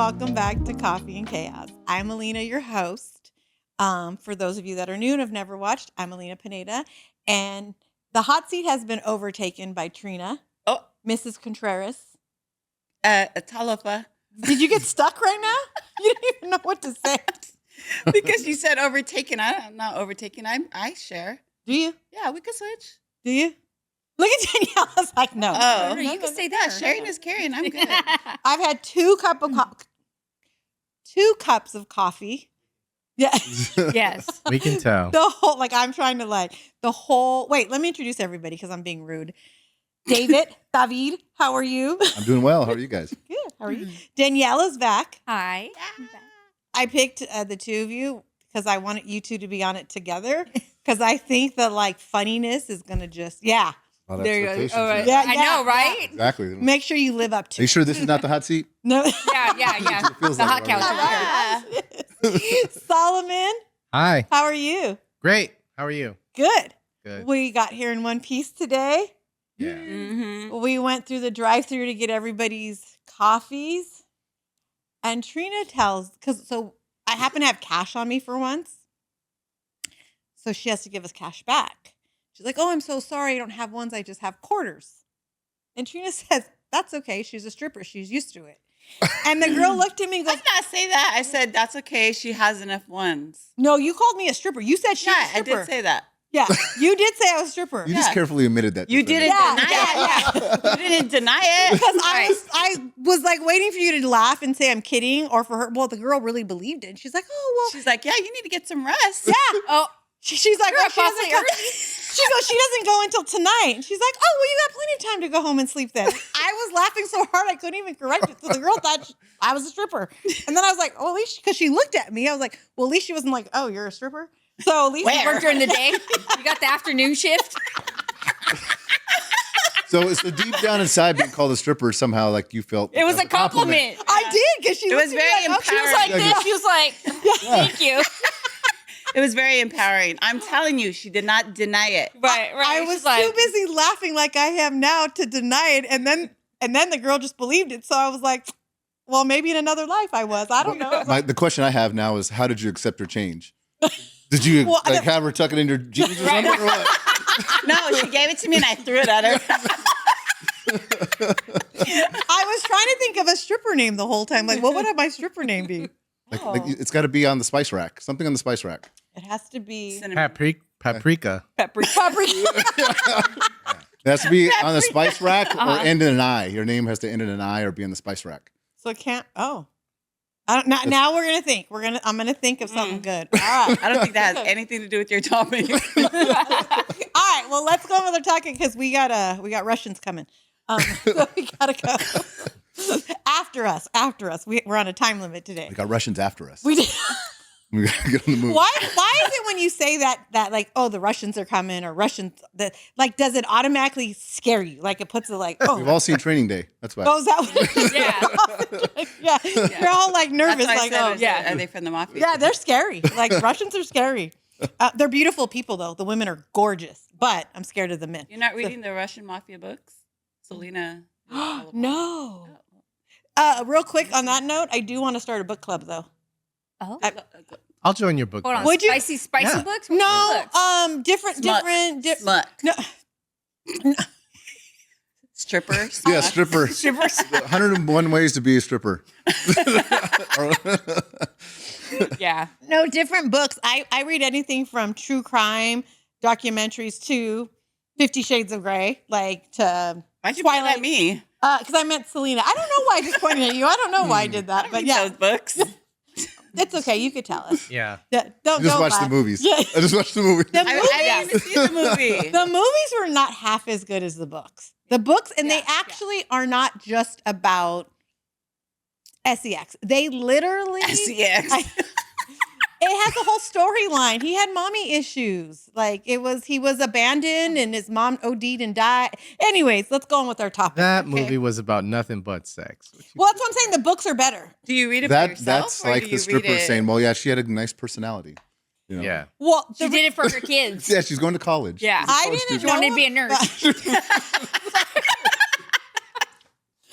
welcome back to Coffee and Chaos. I'm Alina, your host. For those of you that are new and have never watched, I'm Alina Pineda, and the hot seat has been overtaken by Trina. Oh, Mrs. Contreras. Talofa. Did you get stuck right now? You didn't even know what to say. Because you said overtaken. I'm not overtaken. I share. Do you? Yeah, we could switch. Do you? Look at Danielle. I was like, no. Oh, No, you can say that. Sharing is caring. I'm good. I've had two cups of coffee. Yeah. Yes. We can tell. Wait, let me introduce everybody because I'm being rude. David, how are you? I'm doing well. How are you guys? Good. How are you? Daniela's back. Hi. I picked the two of you because I wanted you two to be on it together because I think the funniness is going to just, Oh, There you go. expectations, All right. Yeah, I know, right? Exactly. Make sure you live up to Are you it. sure this is not the hot seat? No. Yeah. It feels The like hot it couch. already. Solomon, Hi. how are you? Great. How are you? Good. Good. We got here in one piece today. Yeah. Mm-hmm. We went through the drive-thru to get everybody's coffees. And Trina so I happen to have cash on me for once. So she has to give us cash back. She's like, oh, I'm so sorry. I don't have ones. I just have quarters. And Trina says, that's okay. She's a stripper. She's used to it. And the girl looked at me and I goes, did not say that. I said that's okay. She has enough ones. no, you called me a stripper. You said she's a Yeah, I stripper. did say that. Yeah, you did say I was a stripper. You just carefully admitted that. You just then. didn't Yeah, deny it. You didn't deny it. Because Right. I was like waiting for you to laugh and say I'm kidding, or for her. Well, the girl really believed it. She's like, oh well, She's like, yeah, you need to get some rest. yeah. Oh, She's like, You're oh, a she doesn't bossy come. early. She goes, she doesn't go until tonight. And she's like, oh well, you got plenty of time to go home and sleep then. I was laughing so hard I couldn't even correct it. So the girl thought I was a stripper, and then I was like, oh, at least because she looked at me, I was like, well, at least she wasn't like, oh, you're a stripper. So at least Where? you work during the day. You got the afternoon shift. So deep down inside, being called a stripper somehow, like you felt It was that a compliment. I did because she It was looked at me very like, oh, She was like Yeah, this. She was like, thank you. It was very empowering. I'm telling you, she did not deny it. Right. I was She's like, too busy laughing like I have now to deny it, and then the girl just believed it. So I was like, well, maybe in another life I was. I don't know. The question I have now is, how did you accept her change? Did you Well, have her tuck it in your jeans or something, or what? No, she gave it to me and I threw it at her. I was trying to think of a stripper name the whole time. Like, what would my stripper name be? Like it's got to be on the spice rack. Something on the spice rack. It has to be Paprika. paprika. It has to be on the spice rack or end in an I. Your name has to end in an I or be on the spice rack. So it can't. Oh, I don't. Now we're gonna think. I'm gonna think of something good. All right. I don't think that has anything to do with your topic. All right. Well, let's go on with our talking because we got Russians coming. So we gotta go. After us. We're on a time limit today. We got Russians after us. We did. We got to get on the move. Why is it when you say that like, oh, the Russians are coming, or Russians does it automatically scare you? Like it puts it like, oh, We've all seen Training Day. That's why. oh, is that what it is? yeah. Yeah. You're all like nervous, That's why I like, said, oh, yeah. Are they from the mafia? yeah, they're scary. Like Russians are scary. They're beautiful people though. The women are gorgeous, but I'm scared of the men. You're not reading the Russian mafia books? Selena. No. Real quick on that note, I do want to start a book club though. Oh. I'll join your book. Hold on. club. Would you- Spicy Yeah. books? What No, books? different. Smut. No, Stripper. Yeah, stripper. Strippers. 101 ways to be a stripper. Yeah. no, different books. I read anything from true crime documentaries to 50 Shades of Grey, like to Why'd you point Twilight. at me? Because I meant Selena. I don't know why I just pointed at you. I don't know why I did that, but Read yeah, those books. it's okay. You could tell us. Yeah. Don't Just watch laugh. the movies. Yeah. I just watched the movie. The I movies, didn't even see the movie. the movies were not half as good as the books. The books, and they actually are not just about sex. They literally SEX. it has a whole storyline. He had mommy issues. Like he was abandoned and his mom OD'd and died. Anyways, let's go on with our topic. That okay? movie was about nothing but sex. Well, that's what I'm saying. The books are better. Do you read it by yourself? That's or like do the you read stripper it? saying, well, yeah, she had a nice personality. You know? Yeah. Well, She did it for her kids. Yeah, she's going to college. Yeah. She's a I college didn't She student. wanted to be a nurse.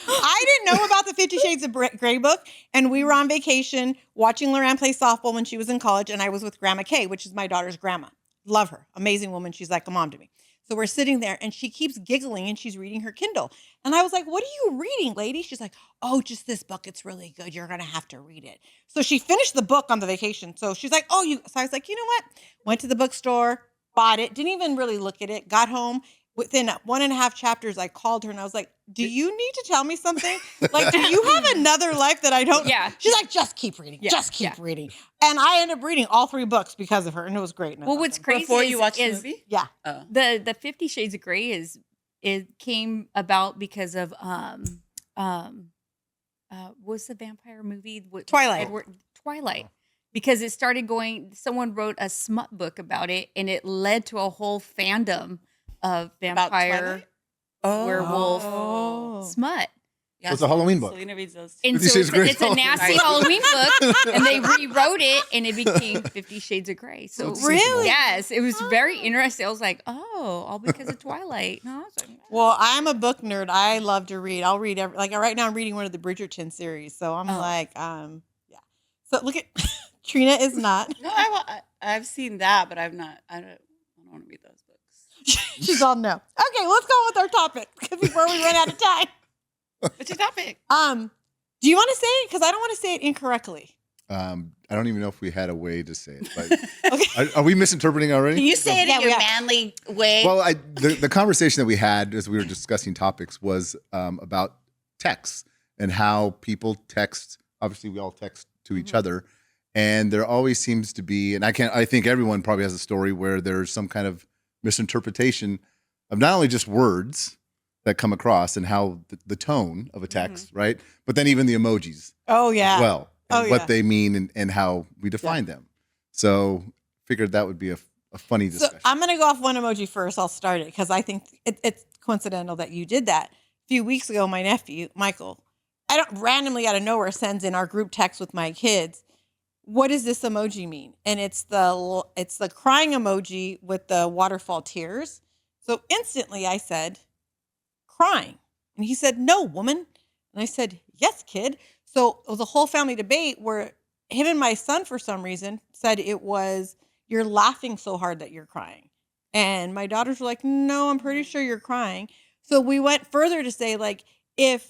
I didn't know about the 50 Shades of Grey book, and we were on vacation watching Loran play softball when she was in college, and I was with Grandma Kay, which is my daughter's grandma. Love her. Amazing woman. She's like a mom to me. So we're sitting there, and she keeps giggling, and she's reading her Kindle. And I was like, what are you reading, lady? She's like, oh, just this book. It's really good. You're going to have to read it. So she finished the book on the vacation. So she's like, oh, you. So I was like, you know what? Went to the bookstore, bought it, didn't even really look at it, got home. Within 1.5 chapters, I called her and I was like, do you need to tell me something? Like, do you have another life that I don't? Yeah. She's like, just keep reading. Yeah. Just keep reading. And I ended up reading all 3 books because of her. And it was great. Well, what's crazy Before is, you watch the is movie? Yeah. Oh. the 50 Shades of Grey it came about because of what's the vampire movie? Twilight. Twilight. Because it started someone wrote a smut book about it, and it led to a whole fandom of About vampire Twilight? werewolf Oh. smut. Yeah, So it's a Halloween book. Selena reads those too. And 50 so Shades of Grey. it's a nasty Halloween book, and they rewrote it, and it became 50 Shades of Grey. So It's Really? yes, it was very interesting. I was like, oh, all because of Twilight. No, I was like, Well, I'm a book nerd. I love to read. I'll read like right now I'm reading one of the Bridgerton series. So I'm like, yeah. So look at Trina is not. No, I've seen that, but I've not. I don't want to read those books. She's all no. Okay, let's go with our topic before we run out of time. What's your topic? Do you want to say it? Because I don't want to say it incorrectly. I don't even know if we had a way to say it. But Okay. are we misinterpreting already? Can you say it Yeah, in we your are. manly way? Well, the conversation that we had as we were discussing topics was about texts and how people text. Obviously, we all text to each other, and there always seems to be. And I think everyone probably has a story where there's some kind of misinterpretation of not only just words that come across and how the tone of a text, right? But then even the emojis Oh yeah. as well, and Oh, what yeah. they mean and how we define them. So figured that would be a funny So discussion. I'm gonna go off one emoji first. I'll start it because I think it's coincidental that you did that. A few weeks ago, my nephew Michael, I don't randomly out of nowhere sends in our group text with my kids. What does this emoji mean? And it's the crying emoji with the waterfall tears. So instantly I said, crying. And he said, no, woman. And I said, yes, kid. So it was a whole family debate where him and my son, for some reason, said it was, you're laughing so hard that you're crying. And my daughters were like, no, I'm pretty sure you're crying. So we went further to say, like, if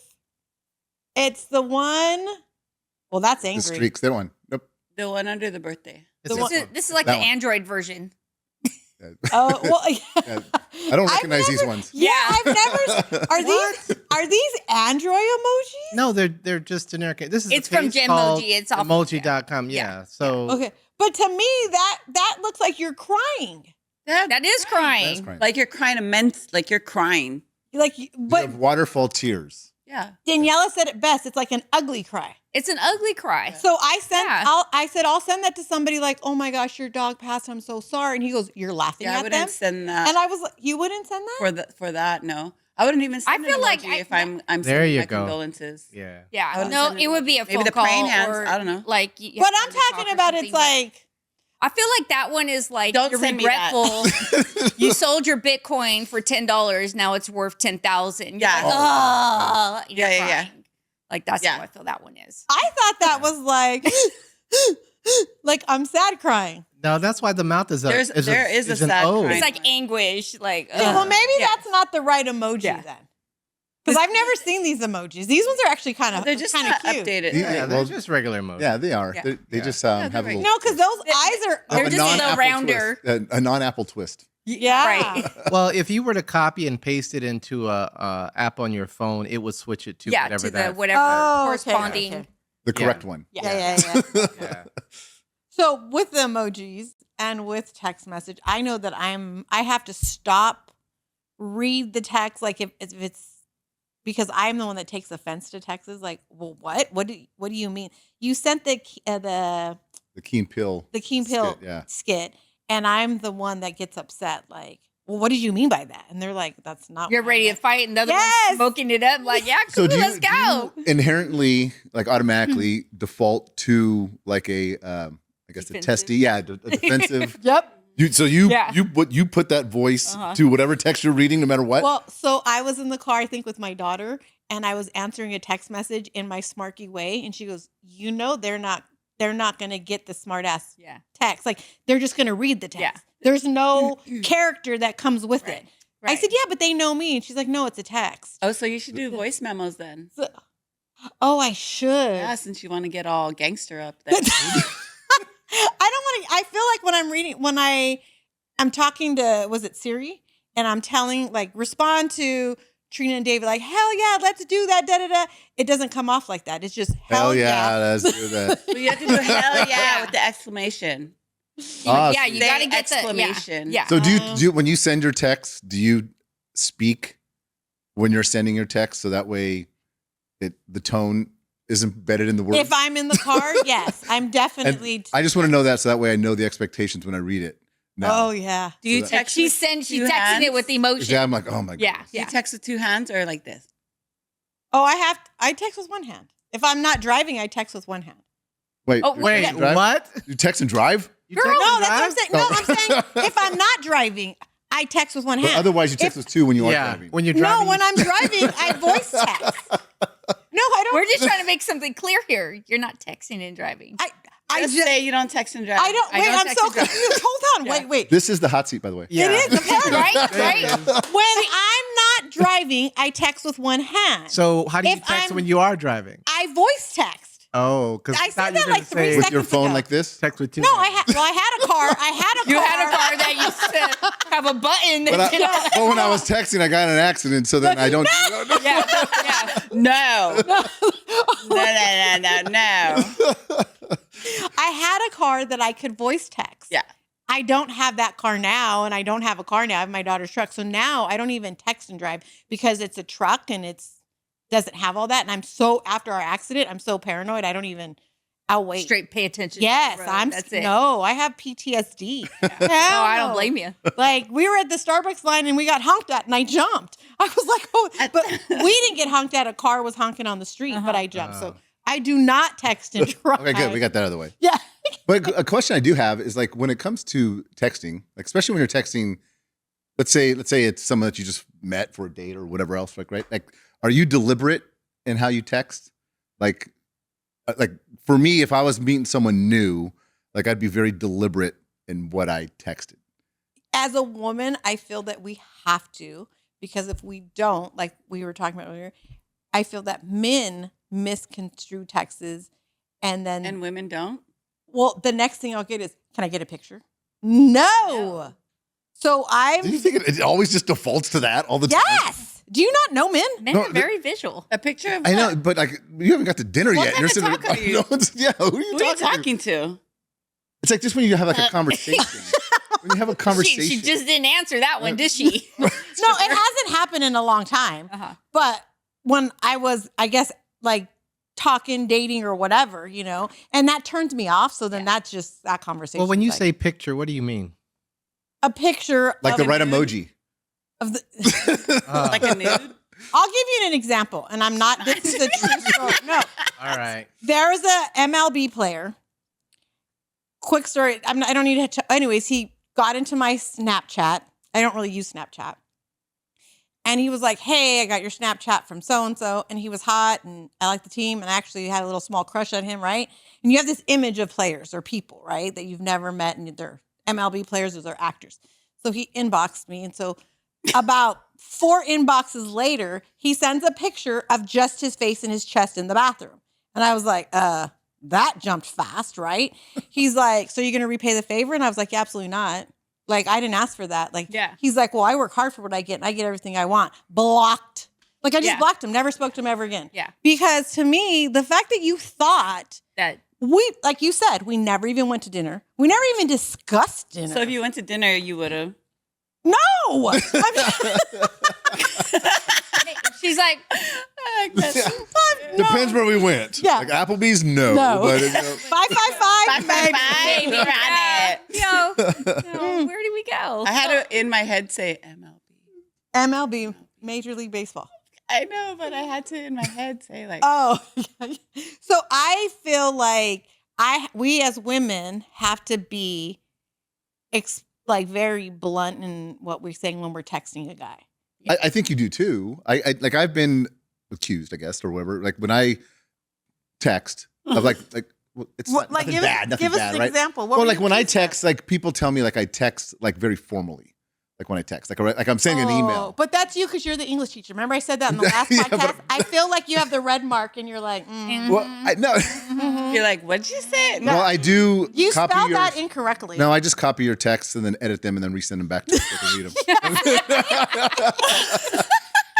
it's the one, well, that's the angry. streaks, that one. Nope. the one under the birthday. It's The this one- one. this is like That the one. Android version. Oh, well, I don't recognize these ones. Yeah, Yeah. I've never. Are these Android emojis? No, they're just generic. This is It's a from page called Genmoji. It's off of- emoji.com. Yeah. So Okay, but to me, that looks like you're crying. That is That's crying. crying. Like you're crying immense, like you're crying. Like, You but have waterfall tears. Yeah. Daniela said it best. It's like an ugly cry. It's an ugly cry. So I sent. Yeah. I said I'll send that to somebody. Like, oh my gosh, your dog passed. I'm so sorry. And he goes, you're laughing Yeah, I at wouldn't them. send that And I was like, you wouldn't send that? for that. No, I wouldn't even send I feel an like emoji I- if I'm There sending you my go. condolences. yeah. I Yeah. wouldn't No, send it would be a Maybe phone the call praying hands, or I don't know. like. you What have I'm to talk talking or about, it's something, but like, I feel like that one is like Don't you're send me that. regretful. You sold your Bitcoin for $10. Now it's worth 10,000. Yeah. Like, oh, Yeah, yeah, yeah. Like that's Yeah. how I feel that one is. I thought that was like I'm sad crying. No, that's why the mouth is a There is a an sad O. crying. It's like anguish. Like Okay, well, maybe yeah. that's not the right emoji Yeah. then. Because I've never seen these emojis. These ones are actually kind of They're just kind not of cute. updated. Yeah, Yeah, they're well, just regular emojis. Yeah, they are. Yeah. They Yeah. just Yeah, have a they're little. No, because those eyes are. They're a just a little non-apple rounder. twist, a non-apple twist. Yeah. Right. Well, if you were to copy and paste it into a app on your phone, it would switch it to Yeah, whatever to the that. whatever Oh, okay, corresponding. okay. The Yeah. correct one. Yeah. Yeah. So with the emojis and with text message, I know that I have to stop, read the text. Like if it's because I'm the one that takes offense to texts. Like, well, what do you mean? You sent the The Keen Pill. Keen Pill skit, yeah. skit, and I'm the one that gets upset. Like, well, what did you mean by that? And they're like, that's not. You're what I ready to meant." fight, and the other Yes! one's smoking it up. Like, yeah, cool, let's go. do you inherently, like automatically default to like a, I guess a Defensive. testy, yeah, a defensive. Yep. Yeah. You put that voice Uh-huh. to whatever text you're reading, no matter what. Well, so I was in the car, I think, with my daughter, and I was answering a text message in my smarky way, and she goes, they're not going to get the smart ass Yeah. text. Like they're just going to read the text. Yeah. There's no character that comes with Right. it. I said, yeah, but they know me. And she's like, no, it's a text. Oh, so you should do voice memos then. Oh, I should. Yeah, since you want to get all gangster up there. I feel like when I'm reading, I'm talking to, was it Siri? And I'm telling, like, respond to Trina and David, like, hell yeah, let's do that, da da da. It doesn't come off like that. It's just Hell yeah, let's do that. Well, you have to do hell yeah with the exclamation. Yeah, you Say got to get exclamation. The, yeah. So do you when you send your text, do you speak when you're sending your text so that way the tone is embedded in the words? If I'm in the car, yes, I'm definitely. I just want to know that so that way I know the expectations when I read it. Now. Oh yeah. Do you So that- text? She's texting it with emotion. Yeah, I'm like, oh my god. Yeah. Do you text with two hands or like this? Oh, I text with one hand. If I'm not driving, I text with one hand. Wait, Oh, you Wait, text and drive? what? You text and drive? You No, text and that's what I'm drive? saying. No, I'm saying if I'm not driving, I text with one But hand. otherwise, you text with two when you are Yeah, driving. when you're driving. No, when I'm driving, I voice text. No, I don't. We're just trying to make something clear here. You're not texting and driving. I Just just say you don't text and drive. I don't. Wait, I'm text so and drive. confused. Hold on. Wait. This is the hot seat, by the way. Yeah. It is apparently. right? When I'm not driving, I text with one hand. So how do you If text I'm- when you are driving? I voice text. Oh, because I said that like 3 With seconds your phone ago. like this? Text with two. No, hands. I had a car. You had a car that used to have a button. But, That but when I was texting, I got in an accident, so then I don't. yeah, yeah. No. No. I had a car that I could voice text. Yeah. I don't have that car now, and I don't have a car now. I have my daughter's truck. So now I don't even text and drive because it's a truck and doesn't have all that. And I'm so, after our accident, I'm so paranoid. I'll wait. Straight pay attention. Yes, to the road. That's it. no, I have PTSD. No, I don't blame you. Like we were at the Starbucks line and we got honked at and I jumped. I was like, oh, but we didn't get honked at. A car was honking on the street, but I jumped. So I do not text and drive. Okay, good. We got that out of the way. Yeah. But a question I do have is like when it comes to texting, like especially when you're texting, let's say it's someone that you just met for a date or whatever else, like right? Like, are you deliberate in how you text? Like for me, if I was meeting someone new, like I'd be very deliberate in what I texted. As a woman, I feel that we have to, because if we don't, like we were talking about earlier, I feel that men misconstrue texts and then And women don't? well, the next thing I'll get is, can I get a picture? No. So Do you think it always just defaults to that all the time? yes. Do you not know men? Men No, are very visual. A picture of I know, what? but like you haven't got to dinner What yet. kind of sitting talk are you? no one's- yeah, who are you Who are you talking to? talking to? It's like just when you have like a conversation. When you have a conversation. She just didn't answer that one, did she? No, it hasn't happened in a long time. Uh-huh. But when I was, I guess, like talking, dating, or whatever, and that turns me off. So then that's just that conversation. Well, when you like, say picture, what do you mean? a picture, like of the right emoji. of the. Like a nude? I'll give you an example, and I'm not. This is a true story. No, All right. there's a MLB player. Quick story. I don't need to. Anyways, he got into my Snapchat. I don't really use Snapchat. And he was like, hey, I got your Snapchat from so-and-so. And he was hot and I like the team. And I actually had a little small crush on him, right? And you have this image of players or people, right? That you've never met. And they're MLB players or they're actors. So he inboxed me. And so about 4 inboxes later, he sends a picture of just his face and his chest in the bathroom. And I was like, that jumped fast, right? He's like, so you're going to repay the favor? And I was like, yeah, absolutely not. Like, I didn't ask for that. Like, Yeah. He's like, well, I work hard for what I get and I get everything I want. Blocked. Like, I just Yeah. blocked him, never spoke to him ever again. Yeah. Because to me, the fact that you thought That like you said, we never even went to dinner. We never even discussed dinner. So if you went to dinner, you would have. No! I mean, she's like, Depends where we went. Yeah. Like Applebee's, no. No. But, 555, baby. Baby, run it. where did we go? I had to, in my head, say MLB. MLB, Major League Baseball. I know, but I had to, in my head, say like, Oh, so I feel like we as women have to be like very blunt in what we're saying when we're texting a guy. I think you do too. I've been accused, I guess, or whatever. Like when I text, of like well, it's What, not, nothing bad, nothing give us bad, an right? example. What Well, were like you when I accused of? text, like people tell me like I text like very formally. Like when I text, like I'm sending an email. But that's you because you're the English teacher. Remember I said that in the last Yeah, podcast? but- I feel like you have the red mark and you're like, Well, no. You're like, what'd you say? Well, I do. You copy spelled your, that incorrectly. No, I just copy your texts and then edit them and then resend them back to you so they can read them.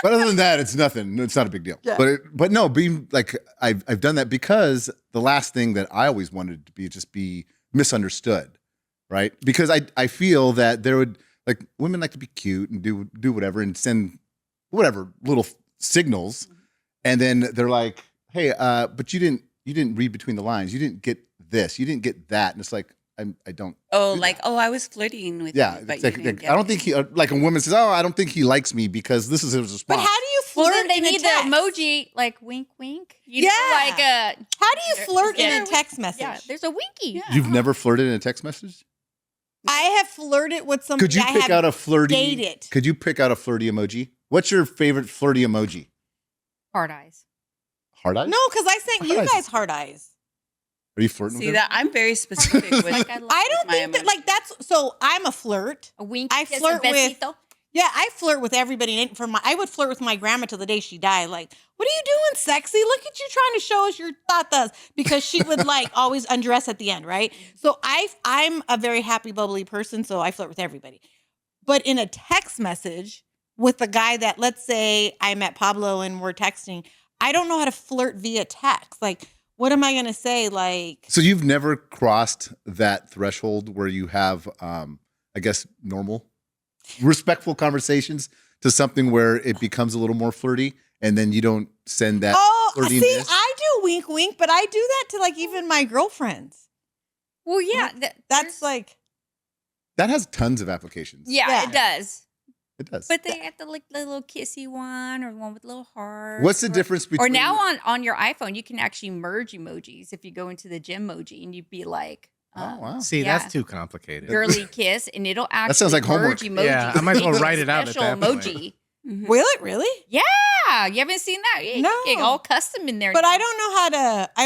But other than that, it's nothing. It's not a big deal. Yeah. But no, being like I've done that because the last thing that I always wanted to be misunderstood, right? Because I feel that there would like women like to be cute and do whatever and send whatever little signals, and then they're like, hey, but you didn't read between the lines. You didn't get this. You didn't get that, and it's like I don't. Oh, do like, that. I was flirting with Yeah, you, but it's you like, didn't get I don't it. think he like a woman says, "Oh, I don't think he likes me because this is his response." but how do you Well, flirt then they in a need the text? emoji, like wink, wink. You Yeah. know, like How do you flirt in Yeah. a text message? yeah. There's a winky. Yeah. You've never flirted in a text message? I have flirted with somebody. Could you I pick have out a flirty? dated. Could you pick out a flirty emoji? What's your favorite flirty emoji? Hard eyes. Heart eyes? No, because I sent you Heart eyes. guys hard eyes. Are you flirting See with that I'm very specific with. Like I I don't my think that emoji. like that's so. I'm a flirt. a wink. I kiss, flirt a with- besito. Yeah, I flirt with everybody. And I would flirt with my grandma till the day she died. Like, what are you doing, sexy? Look at you trying to show us your tatas, because she would like always undress at the end, right? So I'm a very happy, bubbly person, so I flirt with everybody. But in a text message with a guy that, let's say I met Pablo and we're texting, I don't know how to flirt via text. Like, what am I gonna say? Like, So you've never crossed that threshold where you have, I guess, normal, respectful conversations to something where it becomes a little more flirty, and then you don't send that. oh, see, flirtiness? I do wink, wink, but I do that to like even my girlfriends. Well, yeah. That's like. That has tons of applications. Yeah, it does. It does. But they have the like the little kissy one or the one with little hearts. What's the or- difference between? Or now on your iPhone, you can actually merge emojis. If you go into the Gymmoji and you'd be like, Oh, wow. See, Yeah. that's too complicated. girly kiss, and it'll actually sounds like homework. merge emojis. Yeah, I might as well Make a write it out at special that point. emoji. Mhm. Will it really? Yeah, you haven't seen that? Yeah, you No. get all custom in there. But now. I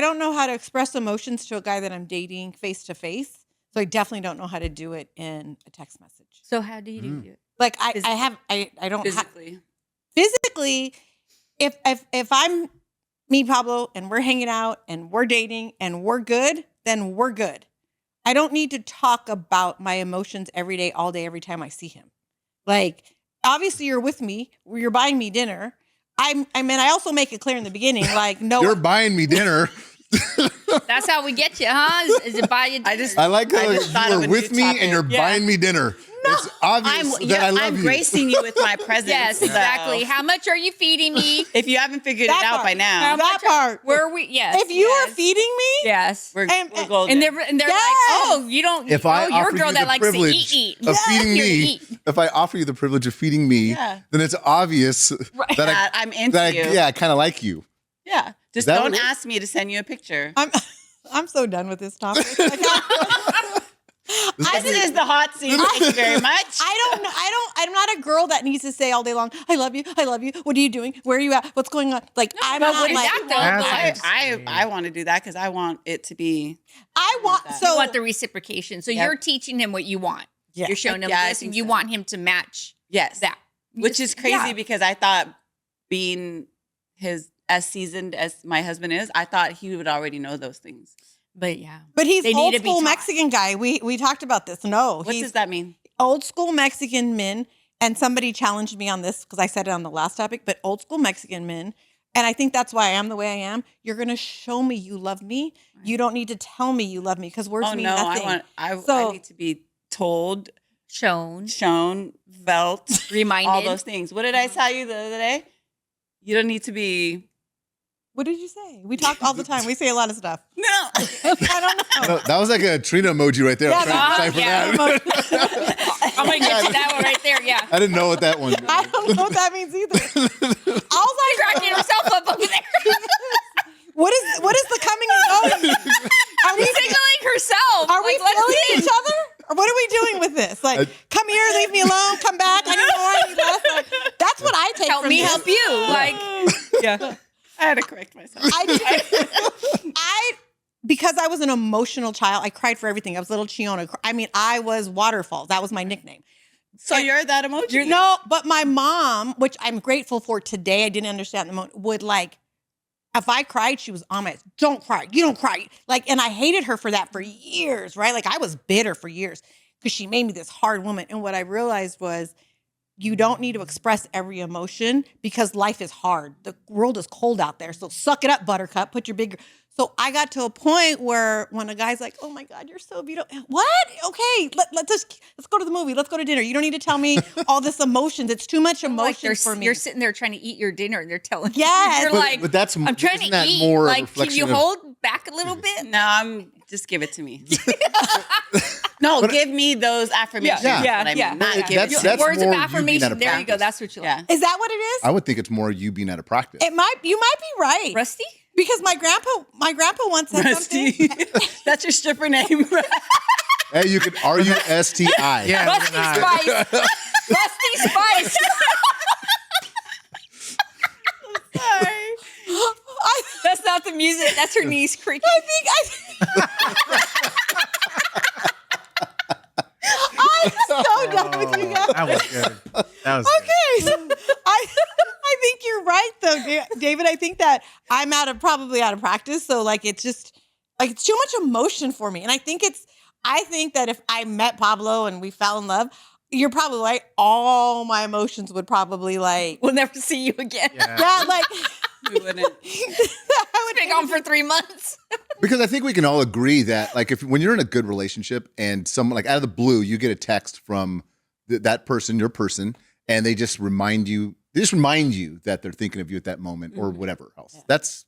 don't know how to express emotions to a guy that I'm dating face to face. So I definitely don't know how to do it in a text message. So how do you do it? Like I don't have Physically. physically. If I'm me, Pablo, and we're hanging out and we're dating and we're good, then we're good. I don't need to talk about my emotions every day, all day, every time I see him. Like, obviously you're with me, you're buying me dinner. I also make it clear in the beginning, like, no, You're buying me dinner. That's how we get you, huh? Is it buy you? I just- I like how I just thought of you're a with new me topic. and you're Yeah. buying me dinner. It's obvious that I love I'm you. gracing you with my presence. Yes, so exactly. How much are you feeding me? If you haven't figured That it out part. by now, that part. Where are we? Yes. If you are yes, feeding me, yes. we're And- golden. And they're Yes. like, oh, you don't. If I oh, you're a offer girl you that the likes to privilege eat. of feeding Here to me, eat. if I offer you the privilege of feeding me, Yeah. then it's obvious that that I'm into I you. yeah, I kind of like you. Yeah. Just that don't what it is? ask me to send you a picture. I'm so done with this topic. Like, This is the hot seat. Thank you very much. I'm not a girl that needs to say all day long, I love you, what are you doing, where are you at, what's going on? Like, I'm but not what is like, that though? That's I want to do that because I want it to be. I want, that. so You want the reciprocation. So Yep. you're teaching him what you want. Yeah. You're showing him Yeah, I this, think and you so. want him to match Yes. that. Which is crazy Yeah. because I thought being as seasoned as my husband is, I thought he would already know those things. But yeah. but he's They need old to be school taught. Mexican guy. We talked about this. No, What he's does that mean? old school Mexican men. And somebody challenged me on this because I said it on the last topic, but old school Mexican men. And I think that's why I am the way I am. You're going to show me you love me. You don't need to tell me you love me because words Oh mean no, nothing. I So- need to be told, Shown, shown, felt, reminded. all those things. What did I tell you the other day? You don't need to be. What did you say? We talk all the time. We say a lot of stuff. No. I don't know. No, that was like a Trina emoji right there. Yeah, I'm trying to yeah. decipher that. I'm gonna get to that one right there. Yeah. I didn't know what that one meant. I don't know what that means either. All She's cracking herself up over there. what is the coming and going? Are we Signaling herself. Are we Like, let's feeling in. each other? Or what are we doing with this? Like, come here, leave me alone, come back, I need more, I need less. Like, that's what I take Help from me this. help you. Like, Yeah. I had to correct myself. Because I was an emotional child, I cried for everything. I was little Chiona. I mean, I was Waterfalls. That was my nickname. So you're that emoji. No, but my mom, which I'm grateful for today, I didn't understand the moment, would like, if I cried, she was on my ass. Don't cry. You don't cry. Like, and I hated her for that for years, right? Like I was bitter for years because she made me this hard woman. And what I realized was you don't need to express every emotion because life is hard. The world is cold out there. So suck it up, buttercup. Put your big. So I got to a point where when a guy's like, "Oh my God, you're so beautiful." What? Okay, let's go to the movie. Let's go to dinner. You don't need to tell me all this emotions. It's too much emotion for me. You're sitting there trying to eat your dinner, and they're telling Yes. you're like, but that's I'm trying isn't to that eat. more a Like, can reflection you of- hold back a little bit? No, I'm just give it to me. No, give me those affirmations. Yeah. is what I mean. Yeah. Not But give it to that's me. Words more of you being affirmation. out of There you go. practice. That's what you Yeah. like. Is that what it is? I would think it's more you being out of practice. You might be right. Rusty? Because my grandpa once said Rusty. something. That's your stripper name. Hey, you could RUSTI. Yeah, Rusty we're not. Spice. Rusty Spice. Sorry. That's not the music. That's her knees creaking. I'm so done with you guys. That was good. That was Okay, so I think you're right though, David. I think that I'm probably out of practice. So like it's just like it's too much emotion for me. And I think that if I met Pablo and we fell in love, you're probably right. All my emotions would probably like We'll never see you again. yeah, like We wouldn't. I would Been gone for 3 months. Because I think we can all agree that, like, when you're in a good relationship and someone, like, out of the blue, you get a text from that person, your person, and they just remind you that they're thinking of you at that moment or whatever else. Yeah. That's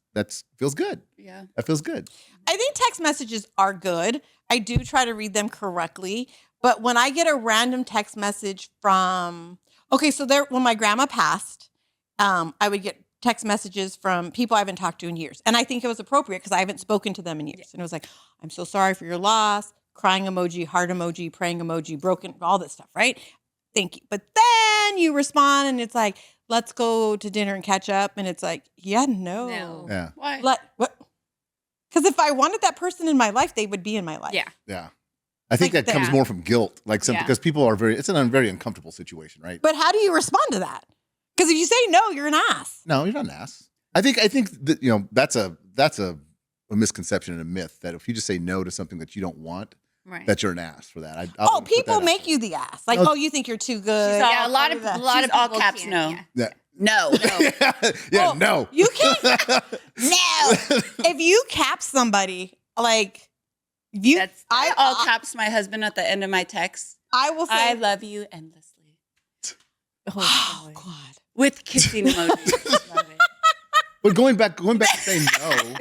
feels good. Yeah. That feels good. I think text messages are good. I do try to read them correctly. But when I get a random text message when my grandma passed, I would get text messages from people I haven't talked to in years. And I think it was appropriate because I haven't spoken to them in years. And it was like, I'm so sorry for your loss, crying emoji, heart emoji, praying emoji, broken, all this stuff, right? Thank you. But then you respond and it's like, let's go to dinner and catch up. And it's like, no. No. Yeah. Why? What? Because if I wanted that person in my life, they would be in my life. Yeah. Yeah. I think Like that comes that. more from guilt, Yeah. because people are it's a very uncomfortable situation, right? But how do you respond to that? Because if you say no, you're an ass. No, you're not an ass. I think that that's a misconception and a myth that if you just say no to something that you don't want, Right. that you're an ass for that. I'll put People that out make there. you the ass. Like, No. you think you're too good. She's all- Yeah, a lot of She's people all caps can't, no. yeah. Yeah. No. Yeah, Oh, no. You can't. No. If you cap somebody, like, That's- I all caps my husband at the end of my text. I will I say, love you endlessly. oh, God. With kissing emojis. Love it. But going back to saying no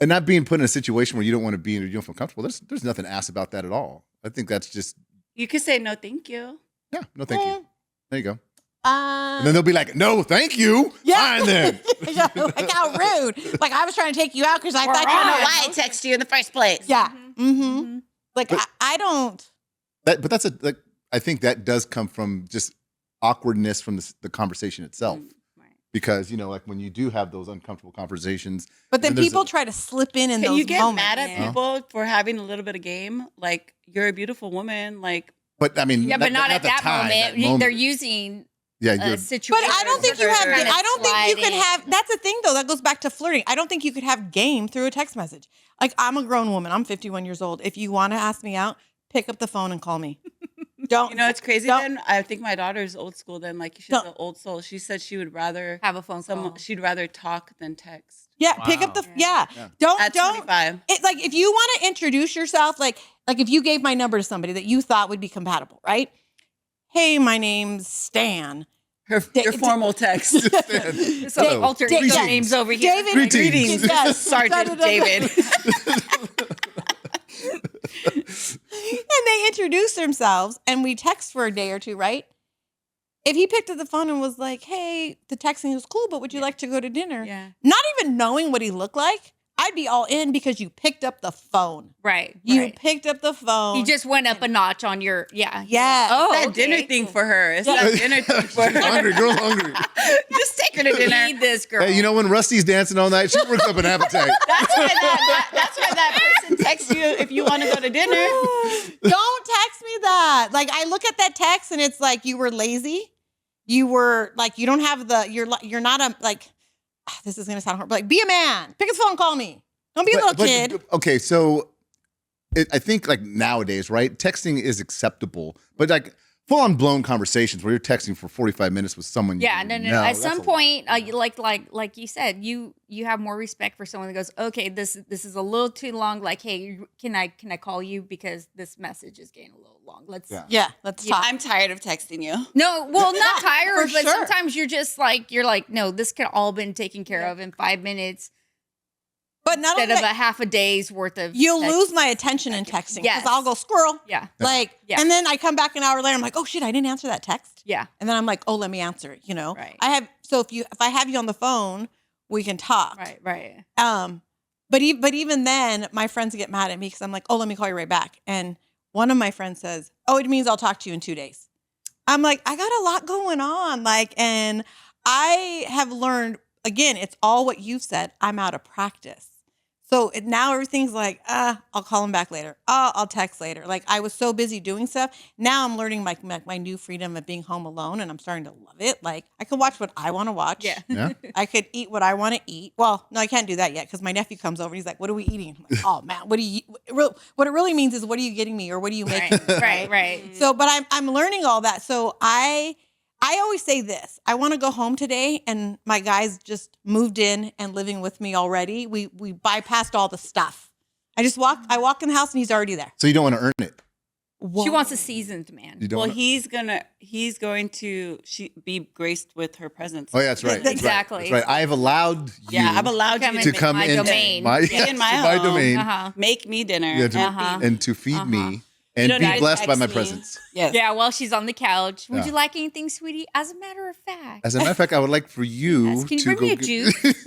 and not being put in a situation where you don't want to be and you don't feel comfortable, there's nothing ass about that at all. I think that's just, You could say no, thank you. yeah, no thank you. There you go. Uh, And then they'll be like, no, thank you. Yeah. Fine then. yeah, like, how rude. Like, I was trying to take you out because I thought I you don't know were why I text you in the first place. Yeah. Mm-hmm. Mm-hmm. Like, But- I don't. But I think that does come from just awkwardness from the conversation itself. Right. Because, like when you do have those uncomfortable conversations. But then and there's people a- try to slip in Can those you get moments. mad at Yeah. people for having a little bit of game? Like, you're a beautiful woman. Like, But I mean, Yeah, but not at the that time, moment. that They're using yeah, a you're, situation. But I don't think you have. Kind of I don't think you can sliding. have. That's the thing, though. That goes back to flirting. I don't think you could have game through a text message. Like, I'm a grown woman. I'm 51 years old. If you want to ask me out, pick up the phone and call me. Don't. it's crazy Don't- then. I think my daughter's old school then. Like, she's Don't- an old soul. She said she would rather Have a phone call. she'd rather talk than text. Yeah, pick up the. Wow. Yeah. Yeah. Don't. At 25. It, like, if you want to introduce yourself, like if you gave my number to somebody that you thought would be compatible, right? Hey, my name's Stan. Your formal text. It's like Hello. alter Greetings. ego names over here. David. Greetings. Yes. Sergeant David. And they introduce themselves and we text for a day or two, right? If he picked up the phone and was like, hey, the texting was cool, but would you like to go to dinner? Yeah. Not even knowing what he looked like, I'd be all in because you picked up the phone. Right. You right. picked up the phone. You just went up a notch on your Yeah. Oh, That okay. dinner thing for her. It's that dinner thing for She's her. hungry. Girl's hungry. Just take her to dinner. Feed this girl. Hey, you know when Rusty's dancing all night, she works up an appetite. That's why that person texts you if you want to go to dinner. Don't text me that. Like I look at that text and it's like you were lazy. You were like you don't have the you're not a like this is gonna sound horrible. Like be a man. Pick his phone, call me. Don't be a little kid. Okay, so I think like nowadays, right? Texting is acceptable, but like full on blown conversations where you're texting for 45 minutes with someone. Yeah, you no. know, At that's some a point, like you said, you have more respect for someone that goes, okay, this is a little too long. Like, hey, can I call you because this message is getting a little long. Let's. Yeah, let's talk. I'm tired of texting you. No, well, not tired, for but sure. sometimes you're like, no, this could all been taken care of in 5 minutes But not instead only of that, a half a day's worth of. you'll text. lose my attention in texting because Yes. I'll go squirrel. Yeah, Like, Yeah. and then I come back an hour later. I'm like, oh shit, I didn't answer that text. yeah, And then I'm like, oh, let me answer it. You know, Right. So if I have you on the phone, we can talk. right. But even then, my friends get mad at me because I'm like, oh, let me call you right back. And one of my friends says, oh, it means I'll talk to you in 2 days. I'm like, I got a lot going on. Like, and I have learned, again, it's all what you've said. I'm out of practice. So now everything's like, I'll call him back later. I'll text later. Like I was so busy doing stuff. Now I'm learning my new freedom of being home alone, and I'm starting to love it. Like I can watch what I want to watch. Yeah. Yeah. I could eat what I want to eat. Well, no, I can't do that yet because my nephew comes over and he's like, "What are we eating?" I'm like, "Oh man, what do you?" What it really means is, "What are you getting me?" or "What are you making?" Right. So, but I'm learning all that. So I always say this. I want to go home today, and my guy's just moved in and living with me already. We bypassed all the stuff. I walk in the house and he's already there. So you don't want to earn it. She wants a seasoned man. You don't. Well, wanna- he's going to be graced with her presence. Oh yeah, that's right. That's Exactly. Right. That's right. I have allowed you. Yeah, I've allowed Come you to in come my in domain. my, Yeah. In my to my home. domain Uh-huh. Make me dinner. Yeah, to- Uh-huh. and to feed me and don't be need to blessed by text my me. presence. Yes. Yeah, while she's on the couch. Would Yeah. you like anything, sweetie? As a matter of fact. As a matter of fact, I would like for you Yes, can you to bring me go a get- juice?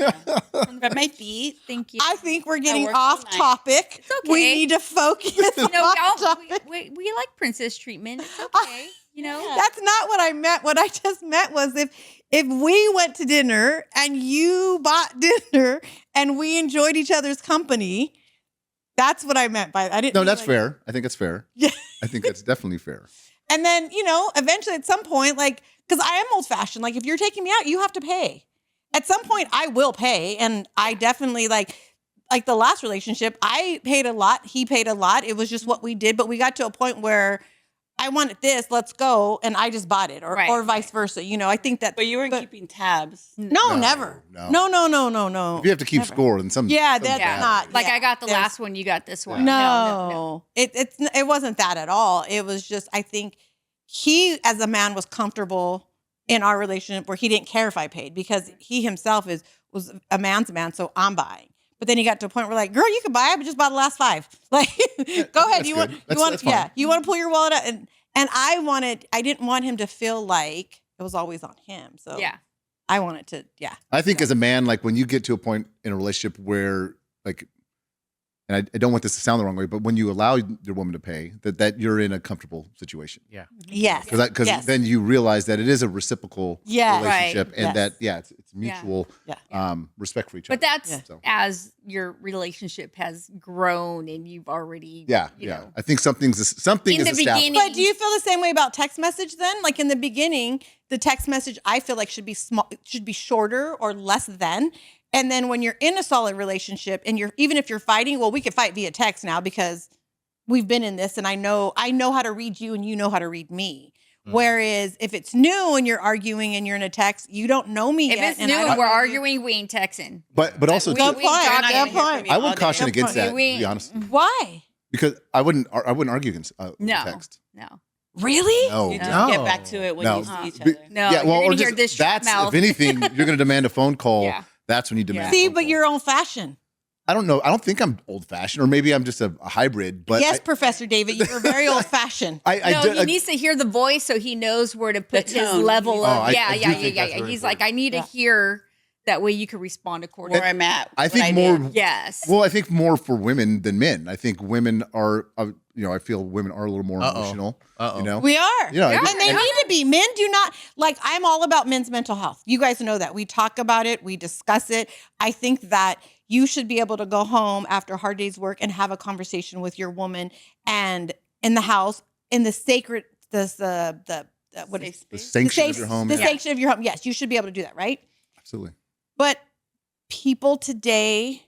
Rub my feet. Thank you. I think we're getting worked all off night. topic. It's okay. We need to focus You know, on y'all, topic. we like princess treatment. It's okay. You know? That's not what I meant. What I just meant was if we went to dinner and you bought dinner and we enjoyed each other's company, that's what I meant by I didn't. No, mean that's like- fair. I think that's fair. Yeah. I think that's definitely fair. And then eventually at some point, like, because I am old fashioned. Like, if you're taking me out, you have to pay. At some point, I will pay, and I definitely like the last relationship. I paid a lot. He paid a lot. It was just what we did. But we got to a point where I wanted this. Let's go, and I just bought it, or Right. or vice versa. I think that. But you weren't keeping tabs. No, No, never. no. No. If you have to keep Never. score, then some. Yeah, some that's bad not- ways. Like Yeah, I got the there's- last one, you got this one. No. It wasn't that at all. It was just I think he as a man was comfortable in our relationship where he didn't care if I paid because he himself was a man's man, so I'm buying. But then he got to a point where like, girl, you can buy it, but just buy the last 5. Like, go ahead. That's You good. want That's fine. yeah, you want to pull your wallet out and I didn't want him to feel like it was always on him. So Yeah. I wanted to, yeah. I think as a man, like when you get to a point in a relationship where like, and I don't want this to sound the wrong way, but when you allow your woman to pay, that you're in a comfortable situation. Yeah. Yes. Because yes. then you realize that it is a reciprocal Yeah. relationship, Right. and Yes. that it's mutual respect for each But other. that's Yeah. So, as your relationship has grown and you've already you yeah. know. I think something In is the established. beginning- But do you feel the same way about text message then? Like in the beginning, the text message I feel like should be small, should be shorter or less than. And then when you're in a solid relationship and even if you're fighting, well, we could fight via text now because we've been in this and I know how to read you and you know how to read me. Whereas if it's new and you're arguing and you're in a text, you don't know me If yet. it's and new I and don't we're know you. arguing, we ain't texting. But also, We- too, Good we- point. you're not Good gonna hear point. I would caution Good against point. that. To be honest, Why? because I wouldn't argue against No. text. No. Really? No. You just No. get back to it when No. you see each Be- other. No. Yeah, well, you're or gonna hear just this shut that's mouth. if anything, you're going to demand a phone call. Yeah. That's when you demand. a See, phone but call. you're old fashioned. I don't know. I don't think I'm old fashioned, or maybe I'm just a hybrid. But Yes, Professor David, you're very old fashioned. No, he needs to hear the voice so he knows where to put his tone. level Oh, of. I Yeah. do think that's very He's like, I important. need to hear That way you can respond accordingly. Where I'm at. I what think did. more. Yes. Well, I think more for women than men. I think women are, I feel women are a little more Uh-oh. emotional. Uh-oh. You know, We are. Yeah, Yeah. And they need to be. Men do not, like, I'm all about men's mental health. You guys know that. We talk about it. We discuss it. I think that you should be able to go home after a hard day's work and have a conversation with your woman and in the house, in the sacred, what Safe is the space. sanction of your home. the Yeah, sanction of your home. Yes, you should be able to do that, right? absolutely. But people today,